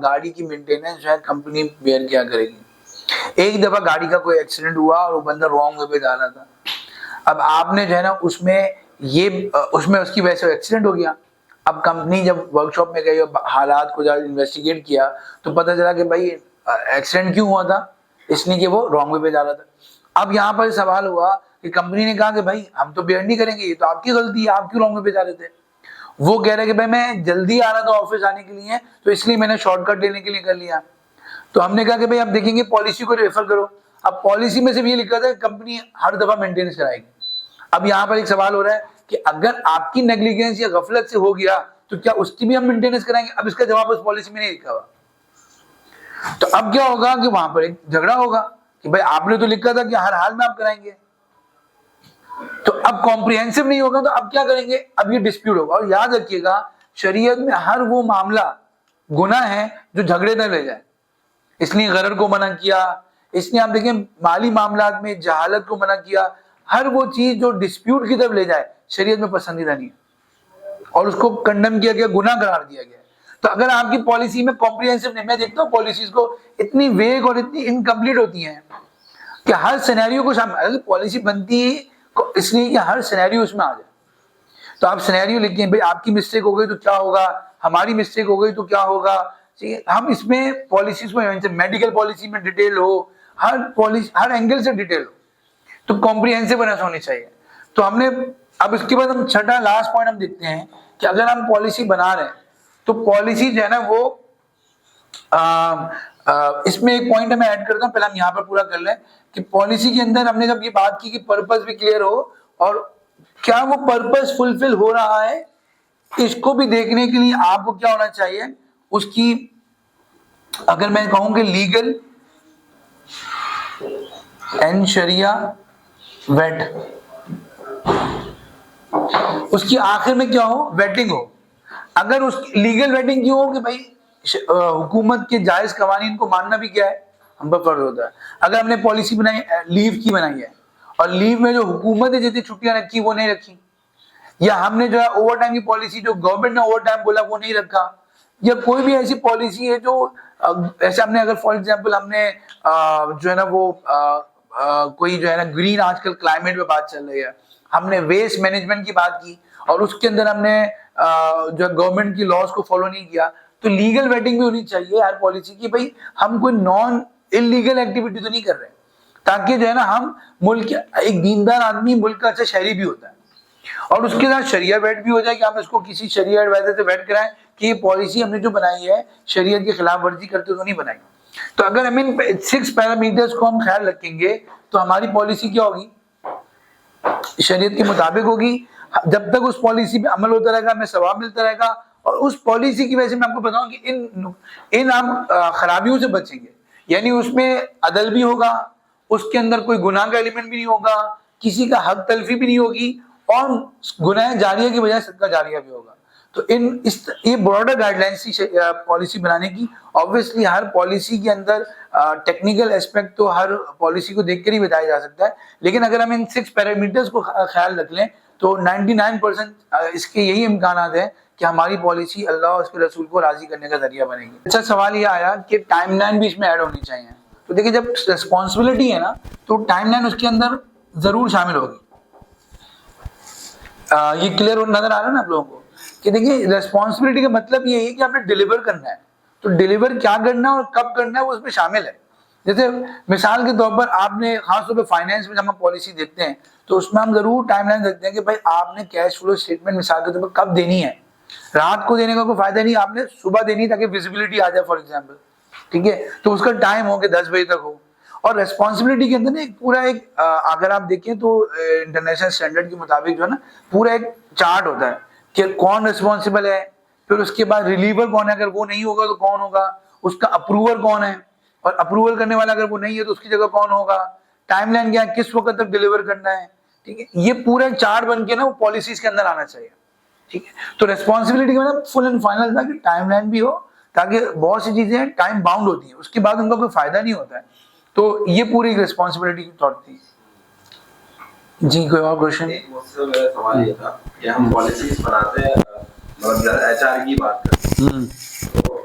[SPEAKER 1] گاڑی کی مینٹیننس جو ہے کمپنی بیئر کیا کرے گی. ایک دفعہ گاڑی کا کوئی ایکسیڈنٹ ہوا اور وہ بندہ رانگ وے پہ جا رہا تھا، اب آپ نے جو ہے نا اس میں اس کی وجہ سے ایکسیڈنٹ ہو گیا. اب کمپنی جب ورک شاپ میں گئی اور حالات کو جب انویسٹیگیٹ کیا تو پتہ چلا کہ بھائی ایکسیڈنٹ کیوں ہوا تھا؟ اس لیے کہ وہ رانگ وے پہ جا رہا تھا. اب یہاں پر سوال ہوا کہ کمپنی نے کہا کہ بھائی ہم تو بیئر نہیں کریں گے، یہ تو آپ کی غلطی ہے، آپ کیوں رانگ وے پہ جا رہے تھے؟ وہ کہہ رہے کہ بھائی میں جلدی آ رہا تھا آفس آنے کے لیے تو اس لیے میں نے شارٹ کٹ لینے کے لیے کر لیا. تو ہم نے کہا کہ بھائی اب دیکھیں گے پالیسی کو ریفر کرو. اب پالیسی میں صرف یہ لکھا تھا کہ کمپنی ہر دفعہ مینٹیننس کرائے گی. اب یہاں پر ایک سوال ہو رہا ہے کہ اگر آپ کی نیگلیجنس یا غفلت سے ہو گیا تو کیا اس کی بھی ہم مینٹیننس کرائیں گے؟ اب اس کا جواب اس پالیسی میں نہیں لکھا ہوا. تو اب کیا ہوگا کہ وہاں پر ایک جھگڑا ہوگا کہ بھائی آپ نے تو لکھا تھا کہ ہر حال میں آپ کرائیں گے. تو اب کمپریہنسو نہیں ہوگا تو اب کیا کریں گے؟ اب یہ ڈسپیوٹ ہوگا. اور یاد رکھیے گا شریعت میں ہر وہ معاملہ گناہ ہے جو جھگڑے نہ لے جائے. اس لیے غرر کو منع کیا، اس لیے آپ دیکھیں مالی معاملات میں جہالت کو منع کیا. ہر وہ چیز جو ڈسپیوٹ کی طرف لے جائے شریعت میں پسندیدہ نہیں ہے اور اس کو کنڈم کیا گیا، گناہ قرار دیا گیا. تو اگر آپ کی پالیسی میں کمپریہنسو نہیں، میں دیکھتا ہوں پالیسیز کو اتنی ویگ اور اتنی انکمپلیٹ ہوتی ہیں کہ ہر سینیریو کو شامل، پالیسی بنتی ہے اس لیے کہ ہر سینیریو اس میں آ جائے. تو آپ سینیریو لکھیں بھائی آپ کی مسٹیک ہو گئی تو کیا ہوگا، ہماری مسٹیک ہو گئی تو کیا ہوگا. ہم اس میں پالیسیز میں میڈیکل پالیسی میں ڈیٹیل ہو، ہر اینگل سے ڈیٹیل ہو، تو کمپریہنسونیس ہونی چاہیے. تو ہم نے اب اس کے بعد ہم چھٹا لاسٹ پوائنٹ ہم دیکھتے ہیں کہ اگر ہم پالیسی بنا رہے ہیں تو پالیسی جو ہے نا وہ اس میں ایک پوائنٹ میں ایڈ کرتا ہوں، پہلے ہم یہاں پر پورا کر لیں کہ پالیسی کے اندر ہم نے جب یہ بات کی کہ پرپس بھی کلیئر ہو اور کیا وہ پرپس فلفل ہو رہا ہے، اس کو بھی دیکھنے کے لیے آپ کو کیا ہونا چاہیے، اس کی اگر میں کہوں کہ لیگل اینڈ شریعہ ویٹ، اس کی آخر میں کیا ہو، ویٹنگ ہو. اگر اس کی لیگل ویٹنگ کیوں ہو کہ بھائی حکومت کے جائز قوانین کو ماننا بھی کیا ہے، ہم پر فرض ہوتا ہے. اگر ہم نے پالیسی بنائی لیو کی بنائی ہے اور لیو میں جو حکومت نے جتنی چھٹیاں رکھی وہ نہیں رکھی، یا ہم نے جو ہے اوور ٹائم کی پالیسی جو گورنمنٹ نے اوور ٹائم بولا وہ نہیں رکھا، یا کوئی بھی ایسی پالیسی ہے جو ایسے ہم نے اگر فار ایگزامپل ہم نے جو ہے نا وہ کوئی جو ہے نا گرین آج کل کلائمیٹ پہ بات چل رہی ہے، ہم نے ویسٹ مینجمنٹ کی بات کی اور اس کے اندر ہم نے جو گورنمنٹ کی لاز کو فالو نہیں کیا، تو لیگل ویٹنگ بھی ہونی چاہیے ہر پالیسی کی. بھائی ہم کوئی نان انلیگل ایکٹیویٹی تو نہیں کر رہے، تاکہ جو ہے نا ہم ملک ایک دیندار آدمی ملک کا اچھا شہری بھی ہوتا ہے. اور اس کے ساتھ شریعہ ویٹ بھی ہو جائے کہ آپ اس کو کسی شریعہ ایڈوائزر سے ویٹ کرائیں کہ یہ پالیسی ہم نے جو بنائی ہے شریعت کی خلاف ورزی کرتے تو نہیں بنائی. تو اگر ہم ان 6 پیرامیٹرز کو ہم خیال رکھیں گے تو ہماری پالیسی کیا ہوگی؟ شریعت کے مطابق ہوگی. جب تک اس پالیسی پہ عمل ہوتا رہے گا ہمیں ثواب ملتا رہے گا, اور اس پالیسی کی وجہ سے میں آپ کو بتاؤں کہ ان ہم خرابیوں سے بچیں گے. یعنی اس میں عدل بھی ہوگا, اس کے اندر کوئی گناہ کا ایلیمنٹ بھی نہیں ہوگا, کسی کا حق تلفی بھی نہیں ہوگی, اور گناہ جاریہ کی بجائے صدقہ جاریہ بھی ہوگا. تو یہ براڈر گائیڈ لائنس تھی پالیسی بنانے کی. آبویسلی ہر پالیسی کے اندر ٹیکنیکل اسپیکٹ تو ہر پالیسی کو دیکھ کر ہی بتایا جا سکتا ہے, لیکن اگر ہم ان 6 پیرامیٹرز کو خیال رکھ لیں تو 99% اس کے یہی امکانات ہیں کہ ہماری پالیسی اللہ اور اس کے رسول کو راضی کرنے کا ذریعہ بنے گی. اچھا سوال یہ آیا کہ ٹائم لائن بھی اس میں ایڈ ہونی چاہیے. تو دیکھیں جب ریسپانسبلٹی ہے نا تو ٹائم لائن اس کے اندر ضرور شامل ہوگی. یہ کلیئر نظر آ رہا ہے نا آپ لوگوں کو کہ دیکھیں ریسپانسبلٹی کا مطلب یہ ہے کہ آپ نے ڈیلیور کرنا ہے, تو ڈیلیور کیا کرنا ہے اور کب کرنا ہے وہ اس میں شامل ہے. جیسے مثال کے طور پر آپ نے خاص طور پہ فائنینس میں جب ہم پالیسی دیکھتے ہیں تو اس میں ہم ضرور ٹائم لائن رکھتے ہیں کہ بھائی آپ نے کیش فلو اسٹیٹمنٹ مثال کے طور پر کب دینی ہے. رات کو دینے کا کوئی فائدہ نہیں, آپ نے صبح دینی تاکہ ویزیبلٹی آ جائے فار ایگزامپل, ٹھیک ہے, تو اس کا ٹائم ہو کہ 10 بجے تک ہو. اور ریسپانسبلٹی کے اندر نا ایک پورا اگر آپ دیکھیں تو انٹرنیشنل اسٹینڈرڈ کے مطابق جو ہے نا پورا ایک چارٹ ہوتا ہے کہ کون ریسپانسبل ہے, پھر اس کے بعد ریلیور کون ہے, اگر وہ نہیں ہوگا تو کون ہوگا, اس کا اپروور کون ہے, اور اپروول کرنے والا اگر وہ نہیں ہے تو اس کی جگہ کون ہوگا, ٹائم لائن کیا ہے, کس وقت تک ڈیلیور کرنا ہے. ٹھیک ہے, یہ پورا چارٹ بن کے نا وہ پالیسیز کے اندر آنا چاہیے. ٹھیک ہے, تو ریسپانسبلٹی کا مطلب فل اینڈ فائنل تھا کہ ٹائم لائن بھی ہو, تاکہ بہت سی چیزیں ٹائم باؤنڈ ہوتی ہیں, اس کے بعد ان کا کوئی فائدہ نہیں ہوتا ہے. تو یہ پوری ریسپانسبلٹی کی طور تھی. جی کوئی اور کوشچن؟
[SPEAKER 2] میرا سوال یہ تھا کہ ہم پالیسیز بناتے ہیں, مطلب ایچ آر کی بات کرتے ہیں تو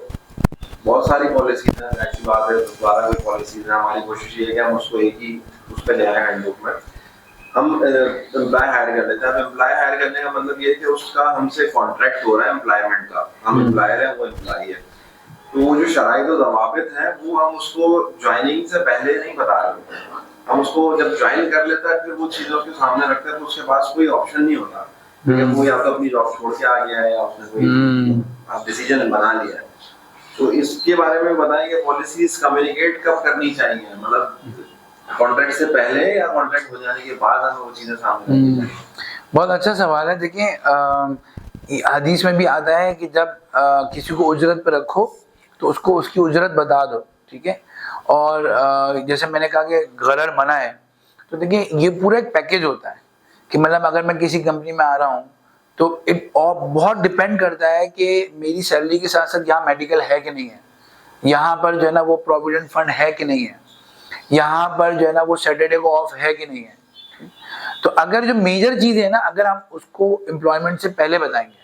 [SPEAKER 2] بہت ساری پالیسیز ہیں, ایسی بات ہے 12 کوئی پالیسیز ہیں. ہماری کوشش یہ ہے کہ ہم اس کو ایک ہی اس پہ لے آئیں ہینڈ بک میں. ہم امپلائی ہائر کر لیتے ہیں. اب امپلائی ہائر کرنے کا مطلب یہ ہے کہ اس کا ہم سے کانٹریکٹ ہو رہا ہے امپلائمنٹ کا, ہم امپلائر ہیں وہ امپلائی ہے. تو وہ جو شرائط و ضوابط ہیں وہ ہم اس کو جوائننگ سے پہلے نہیں بتا رہے ہوتے. ہم اس کو جب جوائن کر لیتا ہے پھر وہ چیزیں اس کے سامنے رکھتے ہیں تو اس کے پاس کوئی آپشن نہیں ہوتا, کیونکہ وہ یا تو اپنی جاب چھوڑ کے آ گیا ہے یا اس نے کوئی ڈیسیجن بنا لیا ہے. تو اس کے بارے میں بتائیں کہ پالیسیز کمیونیکیٹ کب کرنی چاہیے, مطلب کانٹریکٹ سے پہلے یا کانٹریکٹ ہو جانے کے بعد ہمیں وہ چیزیں سامنے رکھنی چاہیے.
[SPEAKER 1] بہت اچھا سوال ہے. دیکھیں حدیث میں بھی آتا ہے کہ جب کسی کو اجرت پہ رکھو تو اس کو اس کی اجرت بتا دو, ٹھیک ہے. اور جیسے میں نے کہا کہ غرر منع ہے, تو دیکھیں یہ پورا ایک پیکیج ہوتا ہے کہ مطلب اگر میں کسی کمپنی میں آ رہا ہوں تو بہت ڈپینڈ کرتا ہے کہ میری سیلری کے ساتھ ساتھ یہاں میڈیکل ہے کہ نہیں ہے, یہاں پر جو ہے نا وہ پروویڈنٹ فنڈ ہے کہ نہیں ہے, یہاں پر جو ہے نا وہ سیٹرڈے کو آف ہے کہ نہیں ہے. تو اگر جو میجر چیزیں ہیں نا اگر ہم اس کو امپلائمنٹ سے پہلے بتائیں گے,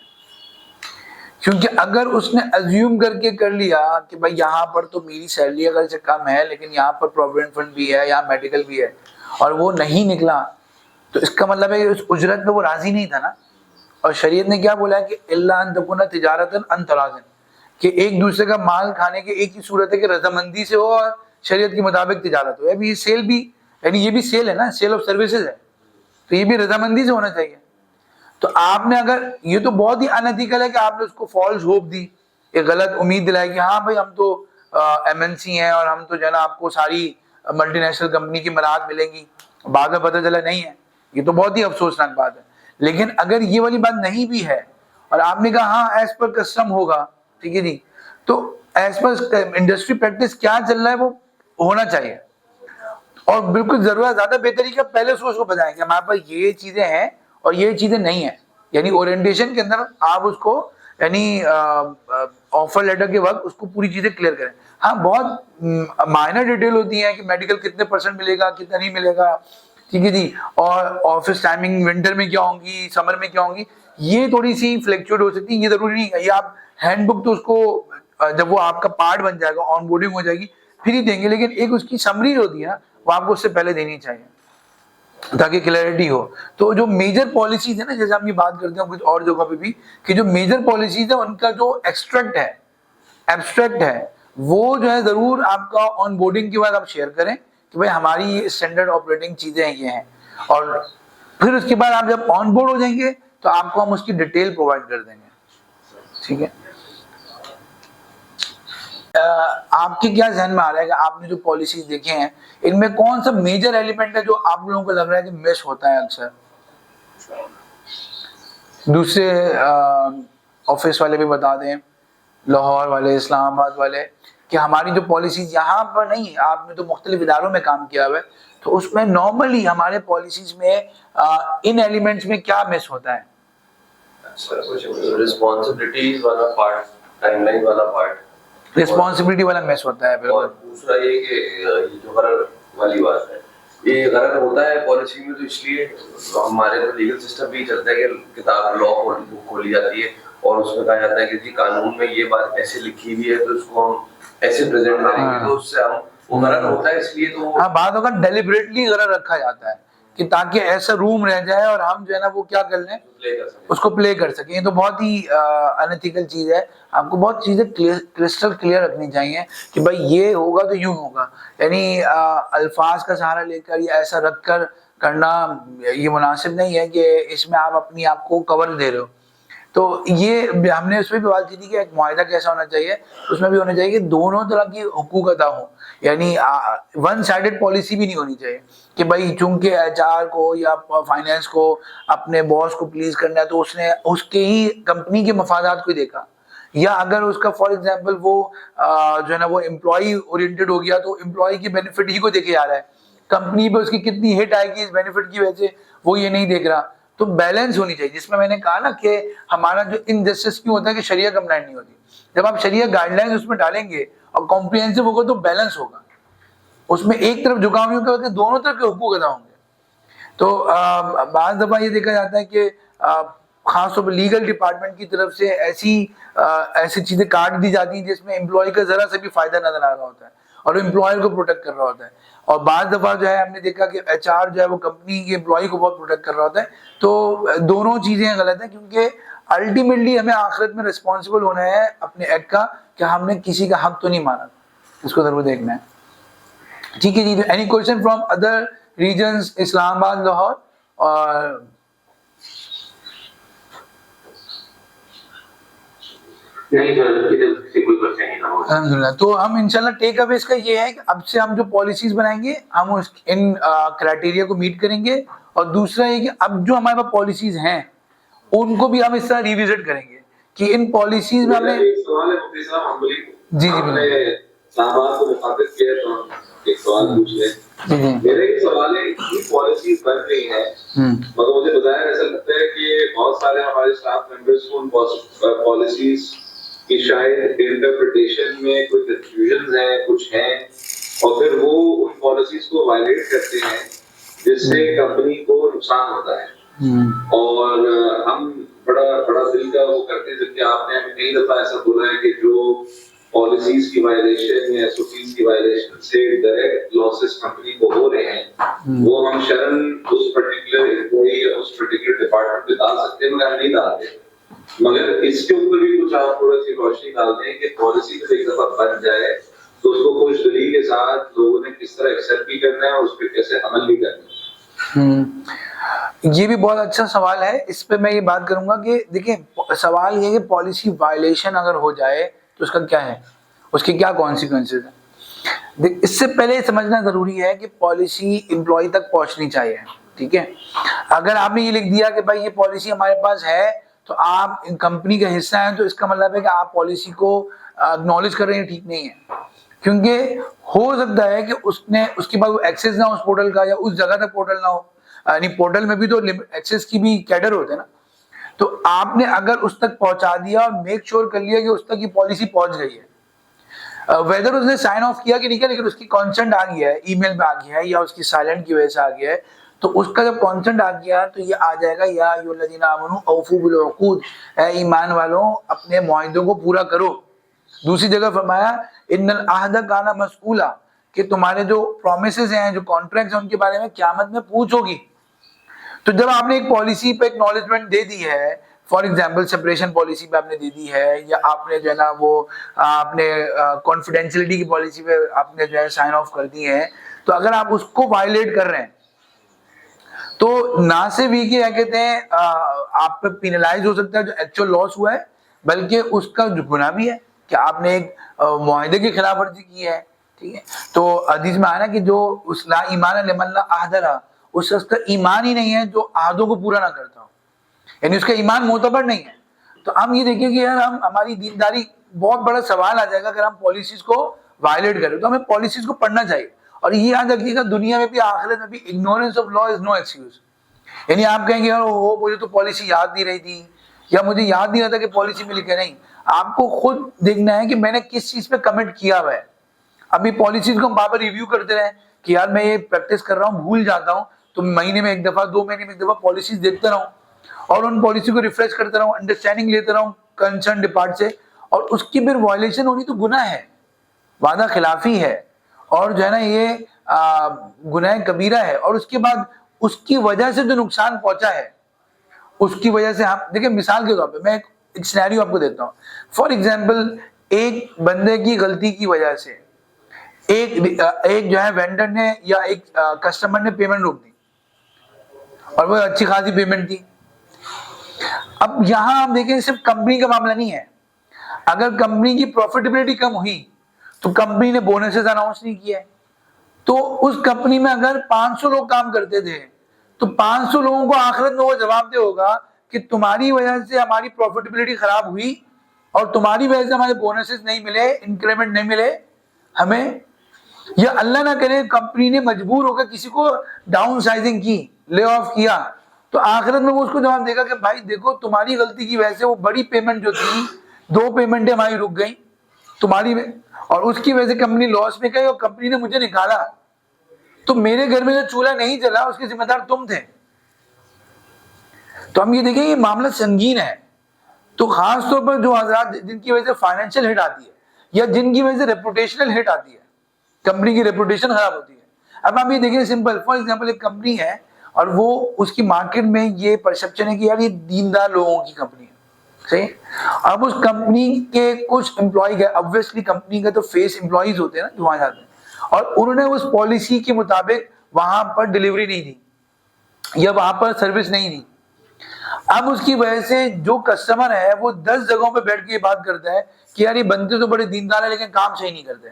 [SPEAKER 1] کیونکہ اگر اس نے ازیوم کر کے کر لیا کہ بھائی یہاں پر تو میری سیلری اگر سے کم ہے لیکن یہاں پر پروویڈنٹ فنڈ بھی ہے, یہاں میڈیکل بھی ہے, اور وہ نہیں نکلا, تو اس کا مطلب ہے کہ اس اجرت پہ وہ راضی نہیں تھا نا. اور شریعت نے کیا بولا ہے کہ اللہ ان تکون تجارتا عن تراض, کہ ایک دوسرے کا مال کھانے کی ایک ہی صورت ہے کہ رضامندی سے ہو اور شریعت کے مطابق تجارت ہو. ابھی یہ سیل بھی, یعنی یہ بھی سیل ہے نا, سیل آف سروسز ہے, تو یہ بھی رضامندی سے ہونا چاہیے. تو آپ نے اگر یہ تو بہت ہی انیتھیکل ہے کہ آپ نے اس کو فالس ہوپ دی, ایک غلط امید دلائی کہ ہاں بھائی ہم تو ایم این سی ہیں اور ہم تو جو ہے نا آپ کو ساری ملٹی نیشنل کمپنی کی مراحت ملیں گی, بعد میں پتہ چلا نہیں ہے. یہ تو بہت ہی افسوسناک بات ہے. لیکن اگر یہ والی بات نہیں بھی ہے اور آپ نے کہا ہاں ایز پر کسٹم ہوگا, ٹھیک ہے جی, تو ایز پر انڈسٹری پریکٹس کیا چل رہا ہے وہ ہونا چاہیے. اور بالکل ضرورت زیادہ بہتری کا پہلے سوچ کو بتائیں کہ ہمارے پاس یہ چیزیں ہیں اور یہ چیزیں نہیں ہیں. یعنی اورینٹیشن کے اندر آپ اس کو یعنی آفر لیٹر کے وقت اس کو پوری چیزیں کلیئر کریں. ہاں بہت مائنر ڈیٹیل ہوتی ہیں کہ میڈیکل کتنے % ملے گا, کتنا نہیں ملے گا, ٹھیک ہے جی, اور آفس ٹائمنگ ونٹر میں کیا ہوں گی, سمر میں کیا ہوں گی, یہ تھوڑی سی فلیکچویٹ ہو سکتی ہے. یہ ضروری نہیں ہے, یہ آپ ہینڈ بک تو اس کو جب وہ آپ کا پارٹ بن جائے گا, آن بورڈنگ ہو جائے گی, پھر ہی دیں گے. لیکن ایک اس کی سمری ہوتی ہے نا وہ آپ کو اس سے پہلے دینی چاہیے تاکہ کلیئرٹی ہو. تو جو میجر پالیسیز ہیں نا, جیسے ہم یہ بات کرتے ہیں کچھ اور جگہ پہ بھی, کہ جو میجر پالیسیز ہیں ان کا جو ایکسٹریکٹ ہے, ایبسٹریکٹ ہے, وہ جو ہے ضرور آپ کا آن بورڈنگ کے بعد آپ شیئر کریں کہ بھائی ہماری یہ اسٹینڈرڈ آپریٹنگ چیزیں یہ ہیں. اور پھر اس کے بعد آپ جب آن بورڈ ہو جائیں گے تو آپ کو ہم اس کی ڈیٹیل پرووائڈ کر دیں گے. ٹھیک ہے. آپ کے کیا ذہن میں آ رہا ہے کہ آپ نے جو پالیسیز دیکھے ہیں ان میں کون سا میجر ایلیمنٹ ہے جو آپ لوگوں کو لگ رہا ہے کہ مس ہوتا ہے اکثر؟ دوسرے آفس والے بھی بتا دیں, لاہور والے, اسلام آباد والے, کہ ہماری جو پالیسیز یہاں پر نہیں, آپ نے تو مختلف اداروں میں کام کیا ہوا ہے, تو اس میں نارملی ہمارے پالیسیز میں ان ایلیمنٹس میں کیا مس ہوتا ہے؟
[SPEAKER 2] رسپانسبلٹیز والا پارٹ, ٹائم لائن والا پارٹ,
[SPEAKER 1] رسپانسبلٹی والا مس ہوتا ہے.
[SPEAKER 2] اور دوسرا یہ کہ یہ جو غرر والی بات ہے, یہ غرر ہوتا ہے پالیسی میں, تو اس لیے ہمارے لیگل سسٹم بھی چلتا ہے کہ کتاب لا بک کھولی جاتی ہے اور اس میں کہا جاتا ہے کہ جی قانون میں یہ بات ایسے لکھی ہوئی ہے تو اس کو ہم ایسے پریزنٹ کریں گے, تو اس سے ہم وہ غرر ہوتا ہے, اس لیے تو
[SPEAKER 1] ہاں بعض اوقات ڈیلیبریٹلی غرر رکھا جاتا ہے کہ تاکہ ایسا روم رہ جائے اور ہم جو ہے نا وہ کیا کر لیں, اس کو پلے کر سکیں. تو بہت ہی انیتھیکل چیز ہے. آپ کو بہت چیزیں کرسٹل کلیئر رکھنی چاہیے کہ بھائی یہ ہوگا تو یوں ہوگا, یعنی الفاظ کا سہارا لے کر یا ایسا رکھ کر کرنا یہ مناسب نہیں ہے کہ اس میں آپ اپنی آپ کو کور دے رہے ہو. تو یہ ہم نے اس میں بھی بات کی تھی کہ ایک معاہدہ کیسا ہونا چاہیے, اس میں بھی ہونا چاہیے کہ دونوں طرح کی حقوق ادا ہوں, یعنی ون سائیڈڈ پالیسی بھی نہیں ہونی چاہیے کہ بھائی چونکہ ایچ آر کو یا فائنینس کو اپنے باس کو پلیز کرنا ہے تو اس نے اس کے ہی کمپنی کے مفادات کو ہی دیکھا, یا اگر اس کا فار ایگزامپل وہ جو ہے نا وہ امپلائی اورینٹڈ ہو گیا تو امپلائی کی بینیفٹ ہی کو دیکھے جا رہا ہے, کمپنی پہ اس کی کتنی ہٹ آئے گی اس بینیفٹ کی وجہ سے وہ یہ نہیں دیکھ رہا. تو بیلنس ہونی چاہیے, جس میں نے کہا نا کہ ہمارا جو انجسٹس کیوں ہوتا ہے کہ شریعہ کمپلائنٹ نہیں ہوتی. جب آپ شریعہ گائیڈ لائنز اس میں ڈالیں گے اور کمپریہنسو ہوگا تو بیلنس ہوگا, اس میں ایک طرف جھکاؤ نہیں ہوگا کہ دونوں طرف کے حقوق ادا ہوں گے. تو بعض دفعہ یہ دیکھا جاتا ہے کہ خاص طور پر لیگل ڈپارٹمنٹ کی طرف سے ایسی چیزیں کاٹ دی جاتی ہیں جس میں امپلائی کا ذرا سے بھی فائدہ نظر آ رہا ہوتا ہے اور امپلائر کو پروٹیکٹ کر رہا ہوتا ہے, اور بعض دفعہ جو ہے ہم نے دیکھا کہ ایچ آر جو ہے وہ کمپنی کے امپلائی کو بہت پروٹیکٹ کر رہا ہوتا ہے. تو دونوں چیزیں غلط ہیں, کیونکہ الٹیمیٹلی ہمیں آخرت میں رسپانسبل ہونا ہے اپنے ایکٹ کا کہ ہم نے کسی کا حق تو نہیں مانا, اس کو ضرور دیکھنا ہے. ٹھیک ہے جی. Any question from other regions, Islamabad, Lahore? اور الحمدللہ. تو ہم انشاءاللہ ٹیک اوے اس کا یہ ہے کہ اب سے ہم جو پالیسیز بنائیں گے ہم ان کرائٹیریا کو میٹ کریں گے, اور دوسرا یہ کہ اب جو ہمارے پاس پالیسیز ہیں ان کو بھی ہم اس طرح ریوزٹ کریں گے کہ ان پالیسیز میں ہمیں جی
[SPEAKER 2] ایک سوال پوچھ لیں. میرا یہ سوال ہے کہ پالیسیز بن رہی ہیں مگر مجھے بظاہر ایسا لگتا ہے کہ بہت سارے ہمارے اسٹاف ممبرس کو ان پالیسیز کی شاید انٹرپریٹیشن میں کوئی کنفیوژنز ہیں, کچھ ہیں, اور پھر وہ ان پالیسیز کو وائلیٹ کرتے ہیں جس سے کمپنی کو نقصان ہوتا ہے. اور ہم بڑا دل کا وہ کرتے ہیں, جبکہ آپ نے ہمیں کئی دفعہ ایسا بولا ہے کہ جو پالیسیز کی وائلیشن یا ایس او پیز کی وائلیشن سے ڈائریکٹ لاسز کمپنی کو ہو رہے ہیں وہ ہم شرن اس پرٹیکولر امپلائی یا اس پرٹیکولر ڈپارٹمنٹ پہ ڈال سکتے ہیں, مگر ہم نہیں ڈالتے. مگر اس کے اوپر بھی کچھ آپ تھوڑا سی روشنی ڈالتے ہیں کہ پالیسی جب ایک دفعہ بن جائے تو اس کو خوش دلی کے ساتھ لوگوں نے کس طرح ایکسیپٹ بھی کرنا ہے اور اس پہ کیسے عمل بھی کرنا ہے.
[SPEAKER 1] یہ بھی بہت اچھا سوال ہے. اس پہ میں یہ بات کروں گا کہ دیکھیں سوال یہ ہے کہ پالیسی وائلیشن اگر ہو جائے تو اس کا کیا ہے, اس کے کیا کانسیکوینسز ہیں. اس سے پہلے سمجھنا ضروری ہے کہ پالیسی امپلائی تک پہنچنی چاہیے. ٹھیک ہے, اگر آپ نے یہ لکھ دیا کہ بھائی یہ پالیسی ہمارے پاس ہے تو آپ کمپنی کا حصہ ہیں, تو اس کا مطلب ہے کہ آپ پالیسی کو اگنالج کر رہے ہیں, ٹھیک نہیں ہے. کیونکہ ہو سکتا ہے کہ اس کے پاس وہ ایکسیس نہ ہو اس پورٹل کا, یا اس جگہ تک پورٹل نہ ہو, یعنی پورٹل میں بھی تو ایکسیس کی بھی کیڈر ہوتے ہیں نا. تو آپ نے اگر اس تک پہنچا دیا اور میک شور کر لیا کہ اس تک یہ پالیسی پہنچ گئی ہے, ویدر اس نے سائن آف کیا کہ نہیں کیا, لیکن اس کی کانسنٹ آ گیا ہے, ای میل پہ آ گیا ہے, یا اس کی سائلنٹ کی وجہ سے آ گیا ہے, تو اس کا جب کانسنٹ آ گیا تو یہ آ جائے گا یا ایھا الذین آمنوا اوفوا بالعقود, اے ایمان والوں اپنے معاہدوں کو پورا کرو. دوسری جگہ فرمایا ان العہد کان مسئولا, کہ تمہارے جو پرومسز ہیں, جو کانٹریکٹس ہیں, ان کے بارے میں قیامت میں پوچھ ہوگی. تو جب آپ نے ایک پالیسی پہ ایکنالجمنٹ دے دی ہے, فار ایگزامپل سپریشن پالیسی پہ آپ نے دے دی ہے, یا آپ نے جو ہے نا وہ آپ نے کانفیڈینشیلٹی کی پالیسی پہ آپ نے جو ہے سائن آف کر دی ہے, تو اگر آپ اس کو وائلیٹ کر رہے ہیں تو نہ صرف یہ کہ کیا کہتے ہیں آپ پہ پینلائز ہو سکتا ہے جو ایکچوئل لاس ہوا ہے، بلکہ اس کا جو گناہ بھی ہے کہ آپ نے ایک معاہدے کی خلاف ورزی کی ہے، ٹھیک ہے. تو حدیث میں آیا کہ جو اس لا ایمان لمن لا عہد لہ، اس شخص کا ایمان ہی نہیں ہے جو عہدوں کو پورا نہ کرتا ہو، یعنی اس کا ایمان معتبر نہیں ہے. تو ہم یہ دیکھیں کہ یار ہماری دینداری بہت بڑا سوال آ جائے گا اگر ہم پالیسیز کو وائلیٹ کریں. تو ہمیں پالیسیز کو پڑھنا چاہیے، اور یہ یاد رکھیے گا دنیا میں بھی آخرت میں بھی ignorance of law is no excuse. یعنی آپ کہیں گے یار وہ مجھے تو پالیسی یاد نہیں رہی تھی، یا مجھے یاد نہیں رہتا کہ پالیسی میں لکھے. نہیں، آپ کو خود دیکھنا ہے کہ میں نے کس چیز پہ کمنٹ کیا ہوا ہے. ابھی پالیسیز کو ہم بار بار ریویو کرتے رہیں کہ یار میں یہ پریکٹس کر رہا ہوں، بھول جاتا ہوں، تو مہینے میں ایک دفعہ 2 مہینے میں ایک دفعہ پالیسیز دیکھتا رہوں اور ان پالیسی کو ریفریش کرتا رہوں، انڈرسٹینڈنگ لیتا رہوں کنسرن ڈپارٹ سے. اور اس کی پھر وائلیشن ہونی تو گناہ ہے، وعدہ خلافی ہے، اور جو ہے نا یہ گناہ کبیرہ ہے. اور اس کے بعد اس کی وجہ سے جو نقصان پہنچا ہے، اس کی وجہ سے ہم دیکھیں، مثال کے طور پہ میں ایک سینیریو آپ کو دیتا ہوں. فار ایگزامپل، ایک بندے کی غلطی کی وجہ سے ایک جو ہے وینڈر نے یا ایک کسٹمر نے پیمنٹ روک دی، اور وہ اچھی خاصی پیمنٹ تھی. اب یہاں آپ دیکھیں صرف کمپنی کا معاملہ نہیں ہے. اگر کمپنی کی پروفیٹیبلٹی کم ہوئی تو کمپنی نے بونسز اناؤنس نہیں کیا ہے. تو اس کمپنی میں اگر 500 لوگ کام کرتے تھے تو 500 لوگوں کو آخرت میں وہ جواب دے ہوگا کہ تمہاری وجہ سے ہماری پروفیٹیبلٹی خراب ہوئی اور تمہاری وجہ سے ہمارے بونسز نہیں ملے، انکریمنٹ نہیں ملے ہمیں. یا اللہ نہ کرے کمپنی نے مجبور ہو کر کسی کو ڈاؤن سائزنگ کی، لے آف کیا، تو آخرت میں وہ اس کو جواب دے گا کہ بھائی دیکھو تمہاری غلطی کی وجہ سے وہ بڑی پیمنٹ جو تھی 2 پیمنٹیں ہماری رک گئی تمہاری، اور اس کی وجہ سے کمپنی لاس میں گئی اور کمپنی نے مجھے نکالا. تو میرے گھر میں جو چولہا نہیں جلا اس کے ذمہ دار تم تھے. تو ہم یہ دیکھیں یہ معاملہ سنگین ہے. تو خاص طور پر جو حضرات جن کی وجہ سے فائنینشیل ہٹ آتی ہے یا جن کی وجہ سے ریپوٹیشنل ہٹ آتی ہے، کمپنی کی ریپوٹیشن خراب ہوتی ہے. اب آپ یہ دیکھیں سمپل، فار ایگزامپل ایک کمپنی ہے اور وہ اس کی مارکیٹ میں یہ پرسپشن ہے کہ یار یہ دیندار لوگوں کی کمپنی ہے، صحیح. اب اس کمپنی کے کچھ امپلائی گئے، obviously کمپنی کا تو فیس امپلائیز ہوتے ہیں نا جو وہاں جاتے ہیں، اور انہوں نے اس پالیسی کے مطابق وہاں پر ڈلیوری نہیں دی یا وہاں پر سروس نہیں دی. اب اس کی وجہ سے جو کسٹمر ہے وہ 10 جگہوں پہ بیٹھ کے یہ بات کرتا ہے کہ یار یہ بندے تو بڑے دیندار ہیں لیکن کام صحیح نہیں کرتے،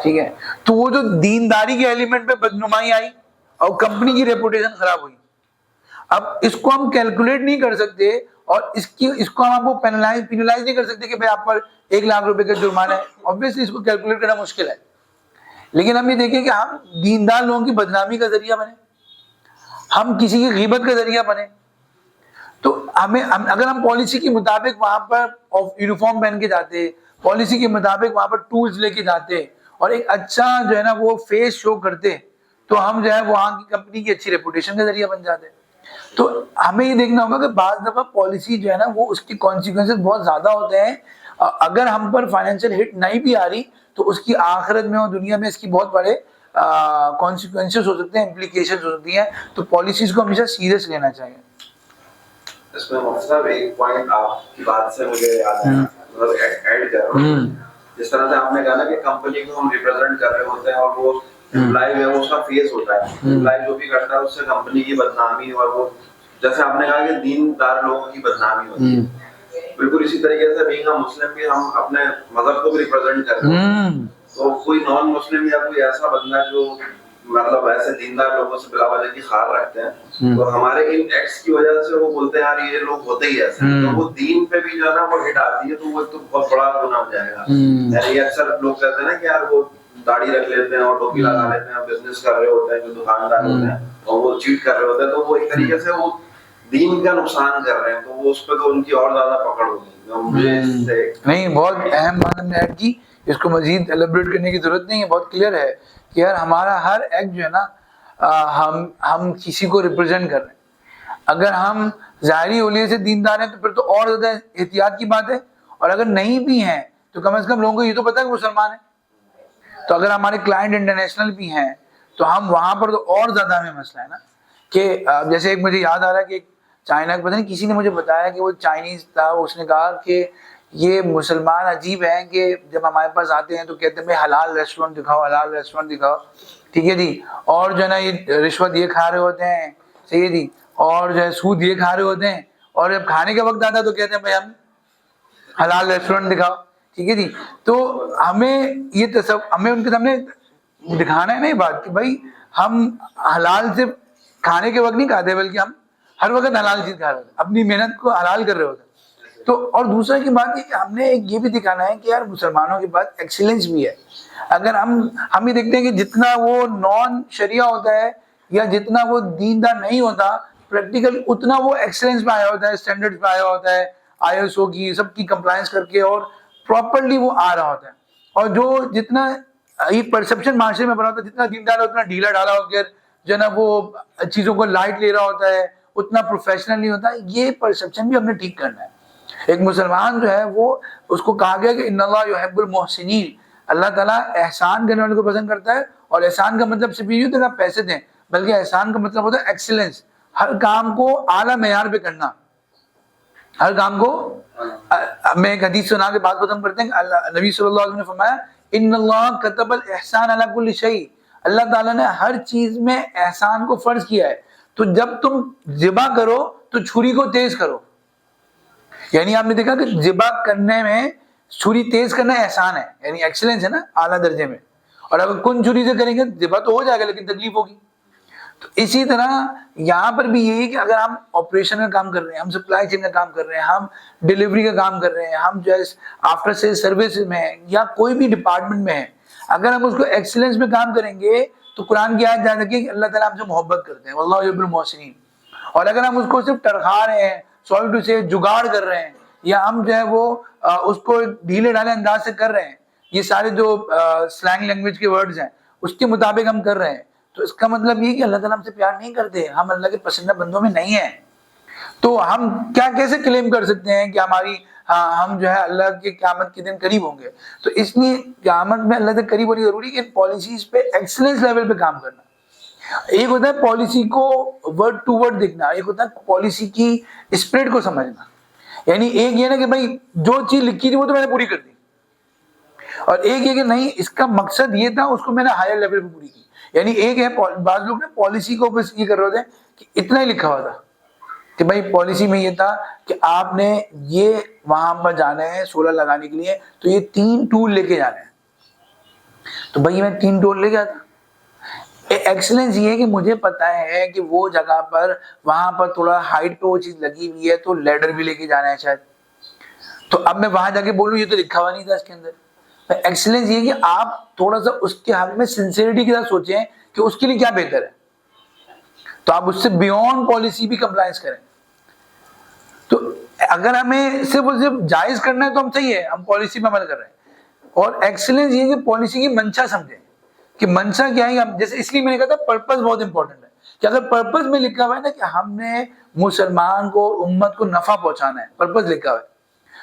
[SPEAKER 1] ٹھیک ہے. تو وہ جو دینداری کے ایلیمنٹ پہ بدنمائی آئی اور کمپنی کی ریپوٹیشن خراب ہوئی. اب اس کو ہم کیلکولیٹ نہیں کر سکتے اور اس کو ہم آپ کو پینلائز نہیں کر سکتے کہ بھائی آپ پر 1 لاکھ روپے کا جرمانہ ہے. obviously اس کو کیلکولیٹ کرنا مشکل ہے، لیکن ہم یہ دیکھیں کہ ہم دیندار لوگوں کی بدنامی کا ذریعہ بنے، ہم کسی کی غیبت کا ذریعہ بنے. تو ہمیں اگر ہم پالیسی کے مطابق وہاں پر یونیفارم پہن کے جاتے، پالیسی کے مطابق وہاں پر ٹولز لے کے جاتے اور ایک اچھا جو ہے نا وہ فیس شو کرتے، تو ہم جو ہے وہاں کی کمپنی کی اچھی ریپوٹیشن کا ذریعہ بن جاتے. تو ہمیں یہ دیکھنا ہوگا کہ بعض دفعہ پالیسی جو ہے نا وہ اس کی کانسیکوینسز بہت زیادہ ہوتے ہیں. اگر ہم پر فائنینشیل ہٹ نہیں بھی آ رہی تو اس کی آخرت میں اور دنیا میں اس کی بہت بڑے کانسیکوینسز ہو سکتے ہیں، امپلیکیشنز ہو سکتی ہیں. تو پالیسیز کو ہمیشہ سیریس لینا چاہیے.
[SPEAKER 2] اس میں مفتی صاحب ایک پوائنٹ آپ کی بات سے مجھے یاد آیا، مطلب ایڈ کر رہا ہوں. جس طرح سے آپ نے کہا نا کہ کمپنی کو ہم ریپرزینٹ کر رہے ہوتے ہیں اور وہ امپلائی ہے وہ اس کا فیس ہوتا ہے، امپلائی جو بھی کرتا ہے اس سے کمپنی کی بدنامی، اور وہ جیسے آپ نے کہا کہ دیندار لوگوں کی بدنامی ہوتی ہے، بالکل اسی طریقے سے بینگ اے مسلم بھی ہم اپنے مذہب کو بھی ریپرزینٹ کر رہے ہیں. تو کوئی نان مسلم یا کوئی ایسا بندہ جو مطلب ایسے دیندار لوگوں سے بلا وجہ کی خار رکھتے ہیں، تو ہمارے ان ایکٹس کی وجہ سے وہ بولتے ہیں یار یہ لوگ ہوتے ہی ایسے ہیں، تو وہ دین پہ بھی جو ہے نا وہ ہٹ آتی ہے، تو وہ تو بہت بڑا گناہ ہو جائے گا. یعنی اکثر لوگ کہتے ہیں نا کہ یار وہ داڑھی رکھ لیتے ہیں اور ٹوپی لگا لیتے ہیں، بزنس کر رہے ہوتے ہیں، جو دکاندار ہوتے ہیں اور وہ چیٹ کر رہے ہوتے ہیں، تو وہ ایک طریقے سے وہ دین کا نقصان کر رہے ہیں، تو وہ اس پہ تو ان کی اور زیادہ پکڑ ہوگی.
[SPEAKER 1] نہیں، بہت اہم بات ہم نے ایڈ کی، اس کو مزید ایلیبریٹ کرنے کی ضرورت نہیں ہے. بہت کلیئر ہے کہ یار ہمارا ہر ایکٹ جو ہے نا ہم کسی کو ریپرزینٹ کر رہے ہیں. اگر ہم ظاہری اولیے سے دیندار ہیں تو پھر تو اور زیادہ احتیاط کی بات ہے، اور اگر نہیں بھی ہیں تو کم از کم لوگوں کو یہ تو پتا ہے کہ مسلمان ہیں. تو اگر ہمارے کلائنٹ انٹرنیشنل بھی ہیں تو ہم وہاں پر تو اور زیادہ ہمیں مسئلہ ہے نا. کہ جیسے ایک مجھے یاد آ رہا ہے کہ چائنا کا پتہ نہیں کسی نے مجھے بتایا کہ وہ چائنیز تھا، اس نے کہا کہ یہ مسلمان عجیب ہیں کہ جب ہمارے پاس آتے ہیں تو کہتے ہیں حلال ریسٹورنٹ دکھاؤ، حلال ریسٹورنٹ دکھاؤ، ٹھیک ہے جی، اور جو ہے نا یہ رشوت یہ کھا رہے ہوتے ہیں، صحیح ہے جی, اور جو ہے سود یہ کھا رہے ہوتے ہیں, اور جب کھانے کا وقت آتا ہے تو کہتے ہیں بھائی ہم حلال ریسٹورینٹ دکھاؤ. ٹھیک ہے جی, تو ہمیں یہ ہمیں ان کے سامنے دکھانا ہے نا یہ بات کہ بھائی ہم حلال سے کھانے کے وقت نہیں کھاتے, بلکہ ہم ہر وقت حلال چیز کھا رہے ہوتے, اپنی محنت کو حلال کر رہے ہوتے. تو اور دوسرا کی بات یہ کہ ہم نے یہ بھی دکھانا ہے کہ یار مسلمانوں کے پاس ایکسیلنس بھی ہے. اگر ہم یہ دیکھتے ہیں کہ جتنا وہ نان شریعہ ہوتا ہے یا جتنا وہ دیندار نہیں ہوتا پریکٹیکل, اتنا وہ ایکسیلنس پہ آیا ہوتا ہے, اسٹینڈرڈ پہ آیا ہوتا ہے, ISO کی سب کی کمپلائنس کر کے, اور پراپرلی وہ آ رہا ہوتا ہے. اور جو جتنا یہ پرسپشن معاشرے میں بنا ہوتا ہے, جتنا دیندار اتنا ڈھیلا ڈالا ہو کر جو ہے نا وہ چیزوں کو لائٹ لے رہا ہوتا ہے, اتنا پروفیشنل نہیں ہوتا. یہ پرسپشن بھی ہم نے ٹھیک کرنا ہے. ایک مسلمان جو ہے وہ, اس کو کہا گیا کہ ان اللہ یحب المحسنین, اللہ تعالیٰ احسان کرنے والے کو پسند کرتا ہے. اور احسان کا مطلب صرف یہ نہیں ہوتا کہ آپ پیسے دیں, بلکہ احسان کا مطلب ہوتا ہے ایکسیلنس, ہر کام کو اعلیٰ معیار پہ کرنا, ہر کام کو. میں ایک حدیث سنا کے بات ختم کرتے ہیں کہ نبی صلی اللہ علیہ وسلم نے فرمایا ان اللہ کتب الاحسان علی کل شیء, اللہ تعالیٰ نے ہر چیز میں احسان کو فرض کیا ہے. تو جب تم ذبح کرو تو چھری کو تیز کرو, یعنی آپ نے دیکھا کہ ذبح کرنے میں چھری تیز کرنا احسان ہے, یعنی ایکسیلنس ہے نا اعلیٰ درجے میں. اور اگر کن چھری سے کریں گے ذبح تو ہو جائے گا لیکن تکلیف ہوگی. تو اسی طرح یہاں پر بھی یہی کہ اگر ہم آپریشن کا کام کر رہے ہیں, ہم سپلائی چین کا کام کر رہے ہیں, ہم ڈلیوری کا کام کر رہے ہیں, ہم جو ہے آفٹر سیل سروس میں ہیں یا کوئی بھی ڈپارٹمنٹ میں ہیں, اگر ہم اس کو ایکسیلنس میں کام کریں گے تو قرآن کی آیت یاد رکھیے کہ اللہ تعالیٰ ہم سے محبت کرتے ہیں, واللہ یحب المحسنین. اور اگر ہم اس کو صرف ٹرخا رہے ہیں, سوری ٹو سے جگاڑ کر رہے ہیں, یا ہم جو ہے وہ اس کو ڈھیلے ڈھالے انداز سے کر رہے ہیں, یہ سارے جو سلینگ لینگویج کے ورڈز ہیں اس کے مطابق ہم کر رہے ہیں, تو اس کا مطلب یہ کہ اللہ تعالیٰ ہم سے پیار نہیں کرتے, ہم اللہ کے پسندیدہ بندوں میں نہیں ہیں. تو ہم کیا کیسے کلیم کر سکتے ہیں کہ ہم جو ہے اللہ کے قیامت کے دن قریب ہوں گے؟ تو اس لیے قیامت میں اللہ سے قریب ہونے ضروری کہ ان پالیسیز پہ ایکسلنس لیول پہ کام کرنا. ایک ہوتا ہے پالیسی کو ورڈ ٹو ورڈ دیکھنا, ایک ہوتا ہے پالیسی کی اسپرٹ کو سمجھنا. یعنی ایک یہ نا کہ بھائی جو چیز لکھی تھی وہ تو میں نے پوری کر دی, اور ایک یہ کہ نہیں اس کا مقصد یہ تھا, اس کو میں نے ہائر لیول پہ پوری کی. یعنی ایک ہے بعض لوگ نے پالیسی کو بس یہ کر رہے تھے کہ اتنا ہی لکھا ہوا تھا کہ بھائی پالیسی میں یہ تھا کہ آپ نے یہ وہاں پر جانا ہے سولر لگانے کے لیے تو یہ 3 ٹول لے کے جانے ہیں. تو بھائی میں 3 ٹول لے گیا تھا. ایکسلنس یہ ہے کہ مجھے پتا ہے کہ وہ جگہ پر وہاں پر تھوڑا ہائٹ پہ وہ چیز لگی ہوئی ہے تو لیڈر بھی لے کے جانا ہے شاید, تو اب میں وہاں جا کے بولوں یہ تو لکھا ہوا نہیں تھا اس کے اندر. ایکسلنس یہ کہ آپ تھوڑا سا اس کے حق میں سنسیئرٹی کے ساتھ سوچیں کہ اس کے لیے کیا بہتر ہے, تو آپ اس سے بیونڈ پالیسی بھی کمپلائنس کریں. تو اگر ہمیں صرف اور صرف جائز کرنا ہے تو ہم صحیح ہے, ہم پالیسی پہ عمل کر رہے ہیں. اور ایکسلنس یہ کہ پالیسی کی منشا سمجھیں کہ منشا کیا ہے. جیسے اس لیے میں نے کہا تھا پرپز بہت امپورٹنٹ ہے, کہ اگر پرپز میں لکھا ہوا ہے نا کہ ہم نے مسلمان کو امت کو نفع پہنچانا ہے, پرپز لکھا ہوا ہے,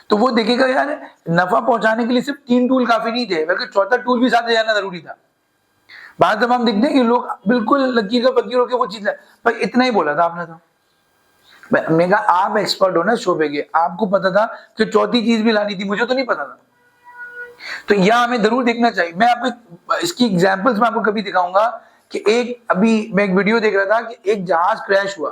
[SPEAKER 1] تو وہ دیکھے گا یار نفع پہنچانے کے لیے صرف 3 ٹول کافی نہیں تھے بلکہ 4تھا ٹول بھی ساتھ لے جانا ضروری تھا. بعض دفعہ ہم دیکھتے ہیں کہ لوگ بالکل لکیر کا فقیر ہو کے وہ چیز ہے, بھائی اتنا ہی بولا تھا آپ نے, تو میں نے کہا آپ ایکسپرٹ ہو نا شعبے کے, آپ کو پتا تھا کہ 4تھی چیز بھی لانی تھی, مجھے تو نہیں پتا تھا. تو یہاں ہمیں ضرور دیکھنا چاہیے. میں آپ کو اس کی ایگزامپلس میں آپ کو کبھی دکھاؤں گا کہ ابھی میں ایک ویڈیو دیکھ رہا تھا کہ ایک جہاز کریش ہوا.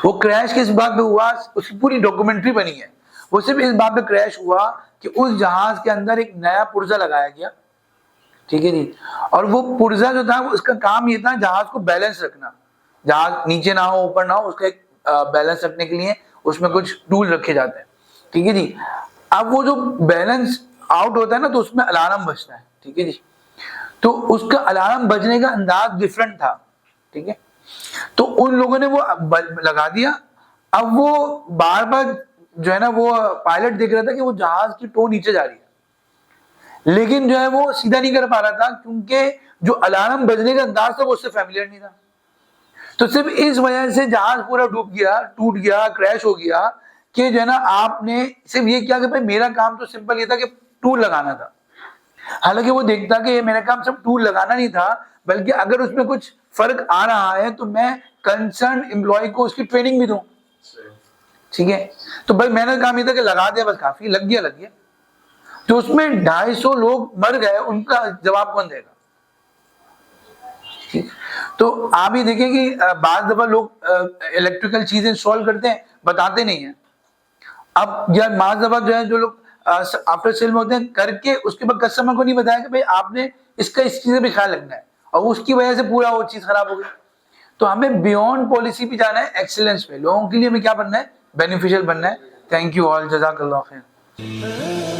[SPEAKER 1] وہ کریش کس بات پہ ہوا, اس کی پوری ڈاکومنٹری بنی ہے. وہ صرف اس بات پہ کریش ہوا کہ اس جہاز کے اندر ایک نیا پرزا لگایا گیا, ٹھیک ہے جی, اور وہ پرزا جو تھا اس کا کام یہ تھا جہاز کو بیلنس رکھنا, جہاز نیچے نہ ہو اوپر نہ ہو, اس کا ایک بیلنس رکھنے کے لیے اس میں کچھ ٹول رکھے جاتے ہیں, ٹھیک ہے جی. اب وہ جو بیلنس آؤٹ ہوتا ہے نا تو اس میں الارم بجتا ہے, ٹھیک ہے جی. تو اس کا الارم بجنے کا انداز ڈفرنٹ تھا, ٹھیک ہے. تو ان لوگوں نے وہ لگا دیا. اب وہ بار بار جو ہے نا وہ پائلٹ دیکھ رہا تھا کہ وہ جہاز کی ٹو نیچے جا رہی ہے, لیکن جو ہے وہ سیدھا نہیں کر پا رہا تھا کیونکہ جو الارم بجنے کا انداز تھا وہ اس سے فیملیئر نہیں تھا. تو صرف اس وجہ سے جہاز پورا ڈوب گیا, ٹوٹ گیا, کریش ہو گیا کہ جو ہے نا آپ نے صرف یہ کیا کہ بھائی میرا کام تو سمپل یہ تھا کہ ٹول لگانا تھا. حالانکہ وہ دیکھتا کہ میرا کام صرف ٹول لگانا نہیں تھا بلکہ اگر اس میں کچھ فرق آ رہا ہے تو میں کنسرن امپلائی کو اس کی ٹریننگ بھی دوں, ٹھیک ہے. تو بھائی میں نے کام یہ تھا کہ لگا دیا بس کافی, لگ گیا. تو اس میں 250 لوگ مر گئے, ان کا جواب کون دے گا؟ تو آپ یہ دیکھیں کہ بعض دفعہ لوگ الیکٹریکل چیزیں انسٹال کرتے ہیں بتاتے نہیں ہیں. اب یا بعض دفعہ جو ہے جو لوگ آفٹر سیل میں ہوتے ہیں کر کے اس کے بعد کسٹمر کو نہیں بتایا کہ بھائی آپ نے اس کا اس چیز پہ خیال رکھنا ہے, اور اس کی وجہ سے پورا وہ چیز خراب ہو گئی. تو ہمیں بیونڈ پالیسی پہ جانا ہے, ایکسیلنس پہ. لوگوں کے لیے ہمیں کیا بننا ہے, بینیفیشل بننا ہے. تھینک یو آل, جزاک اللہ خیر.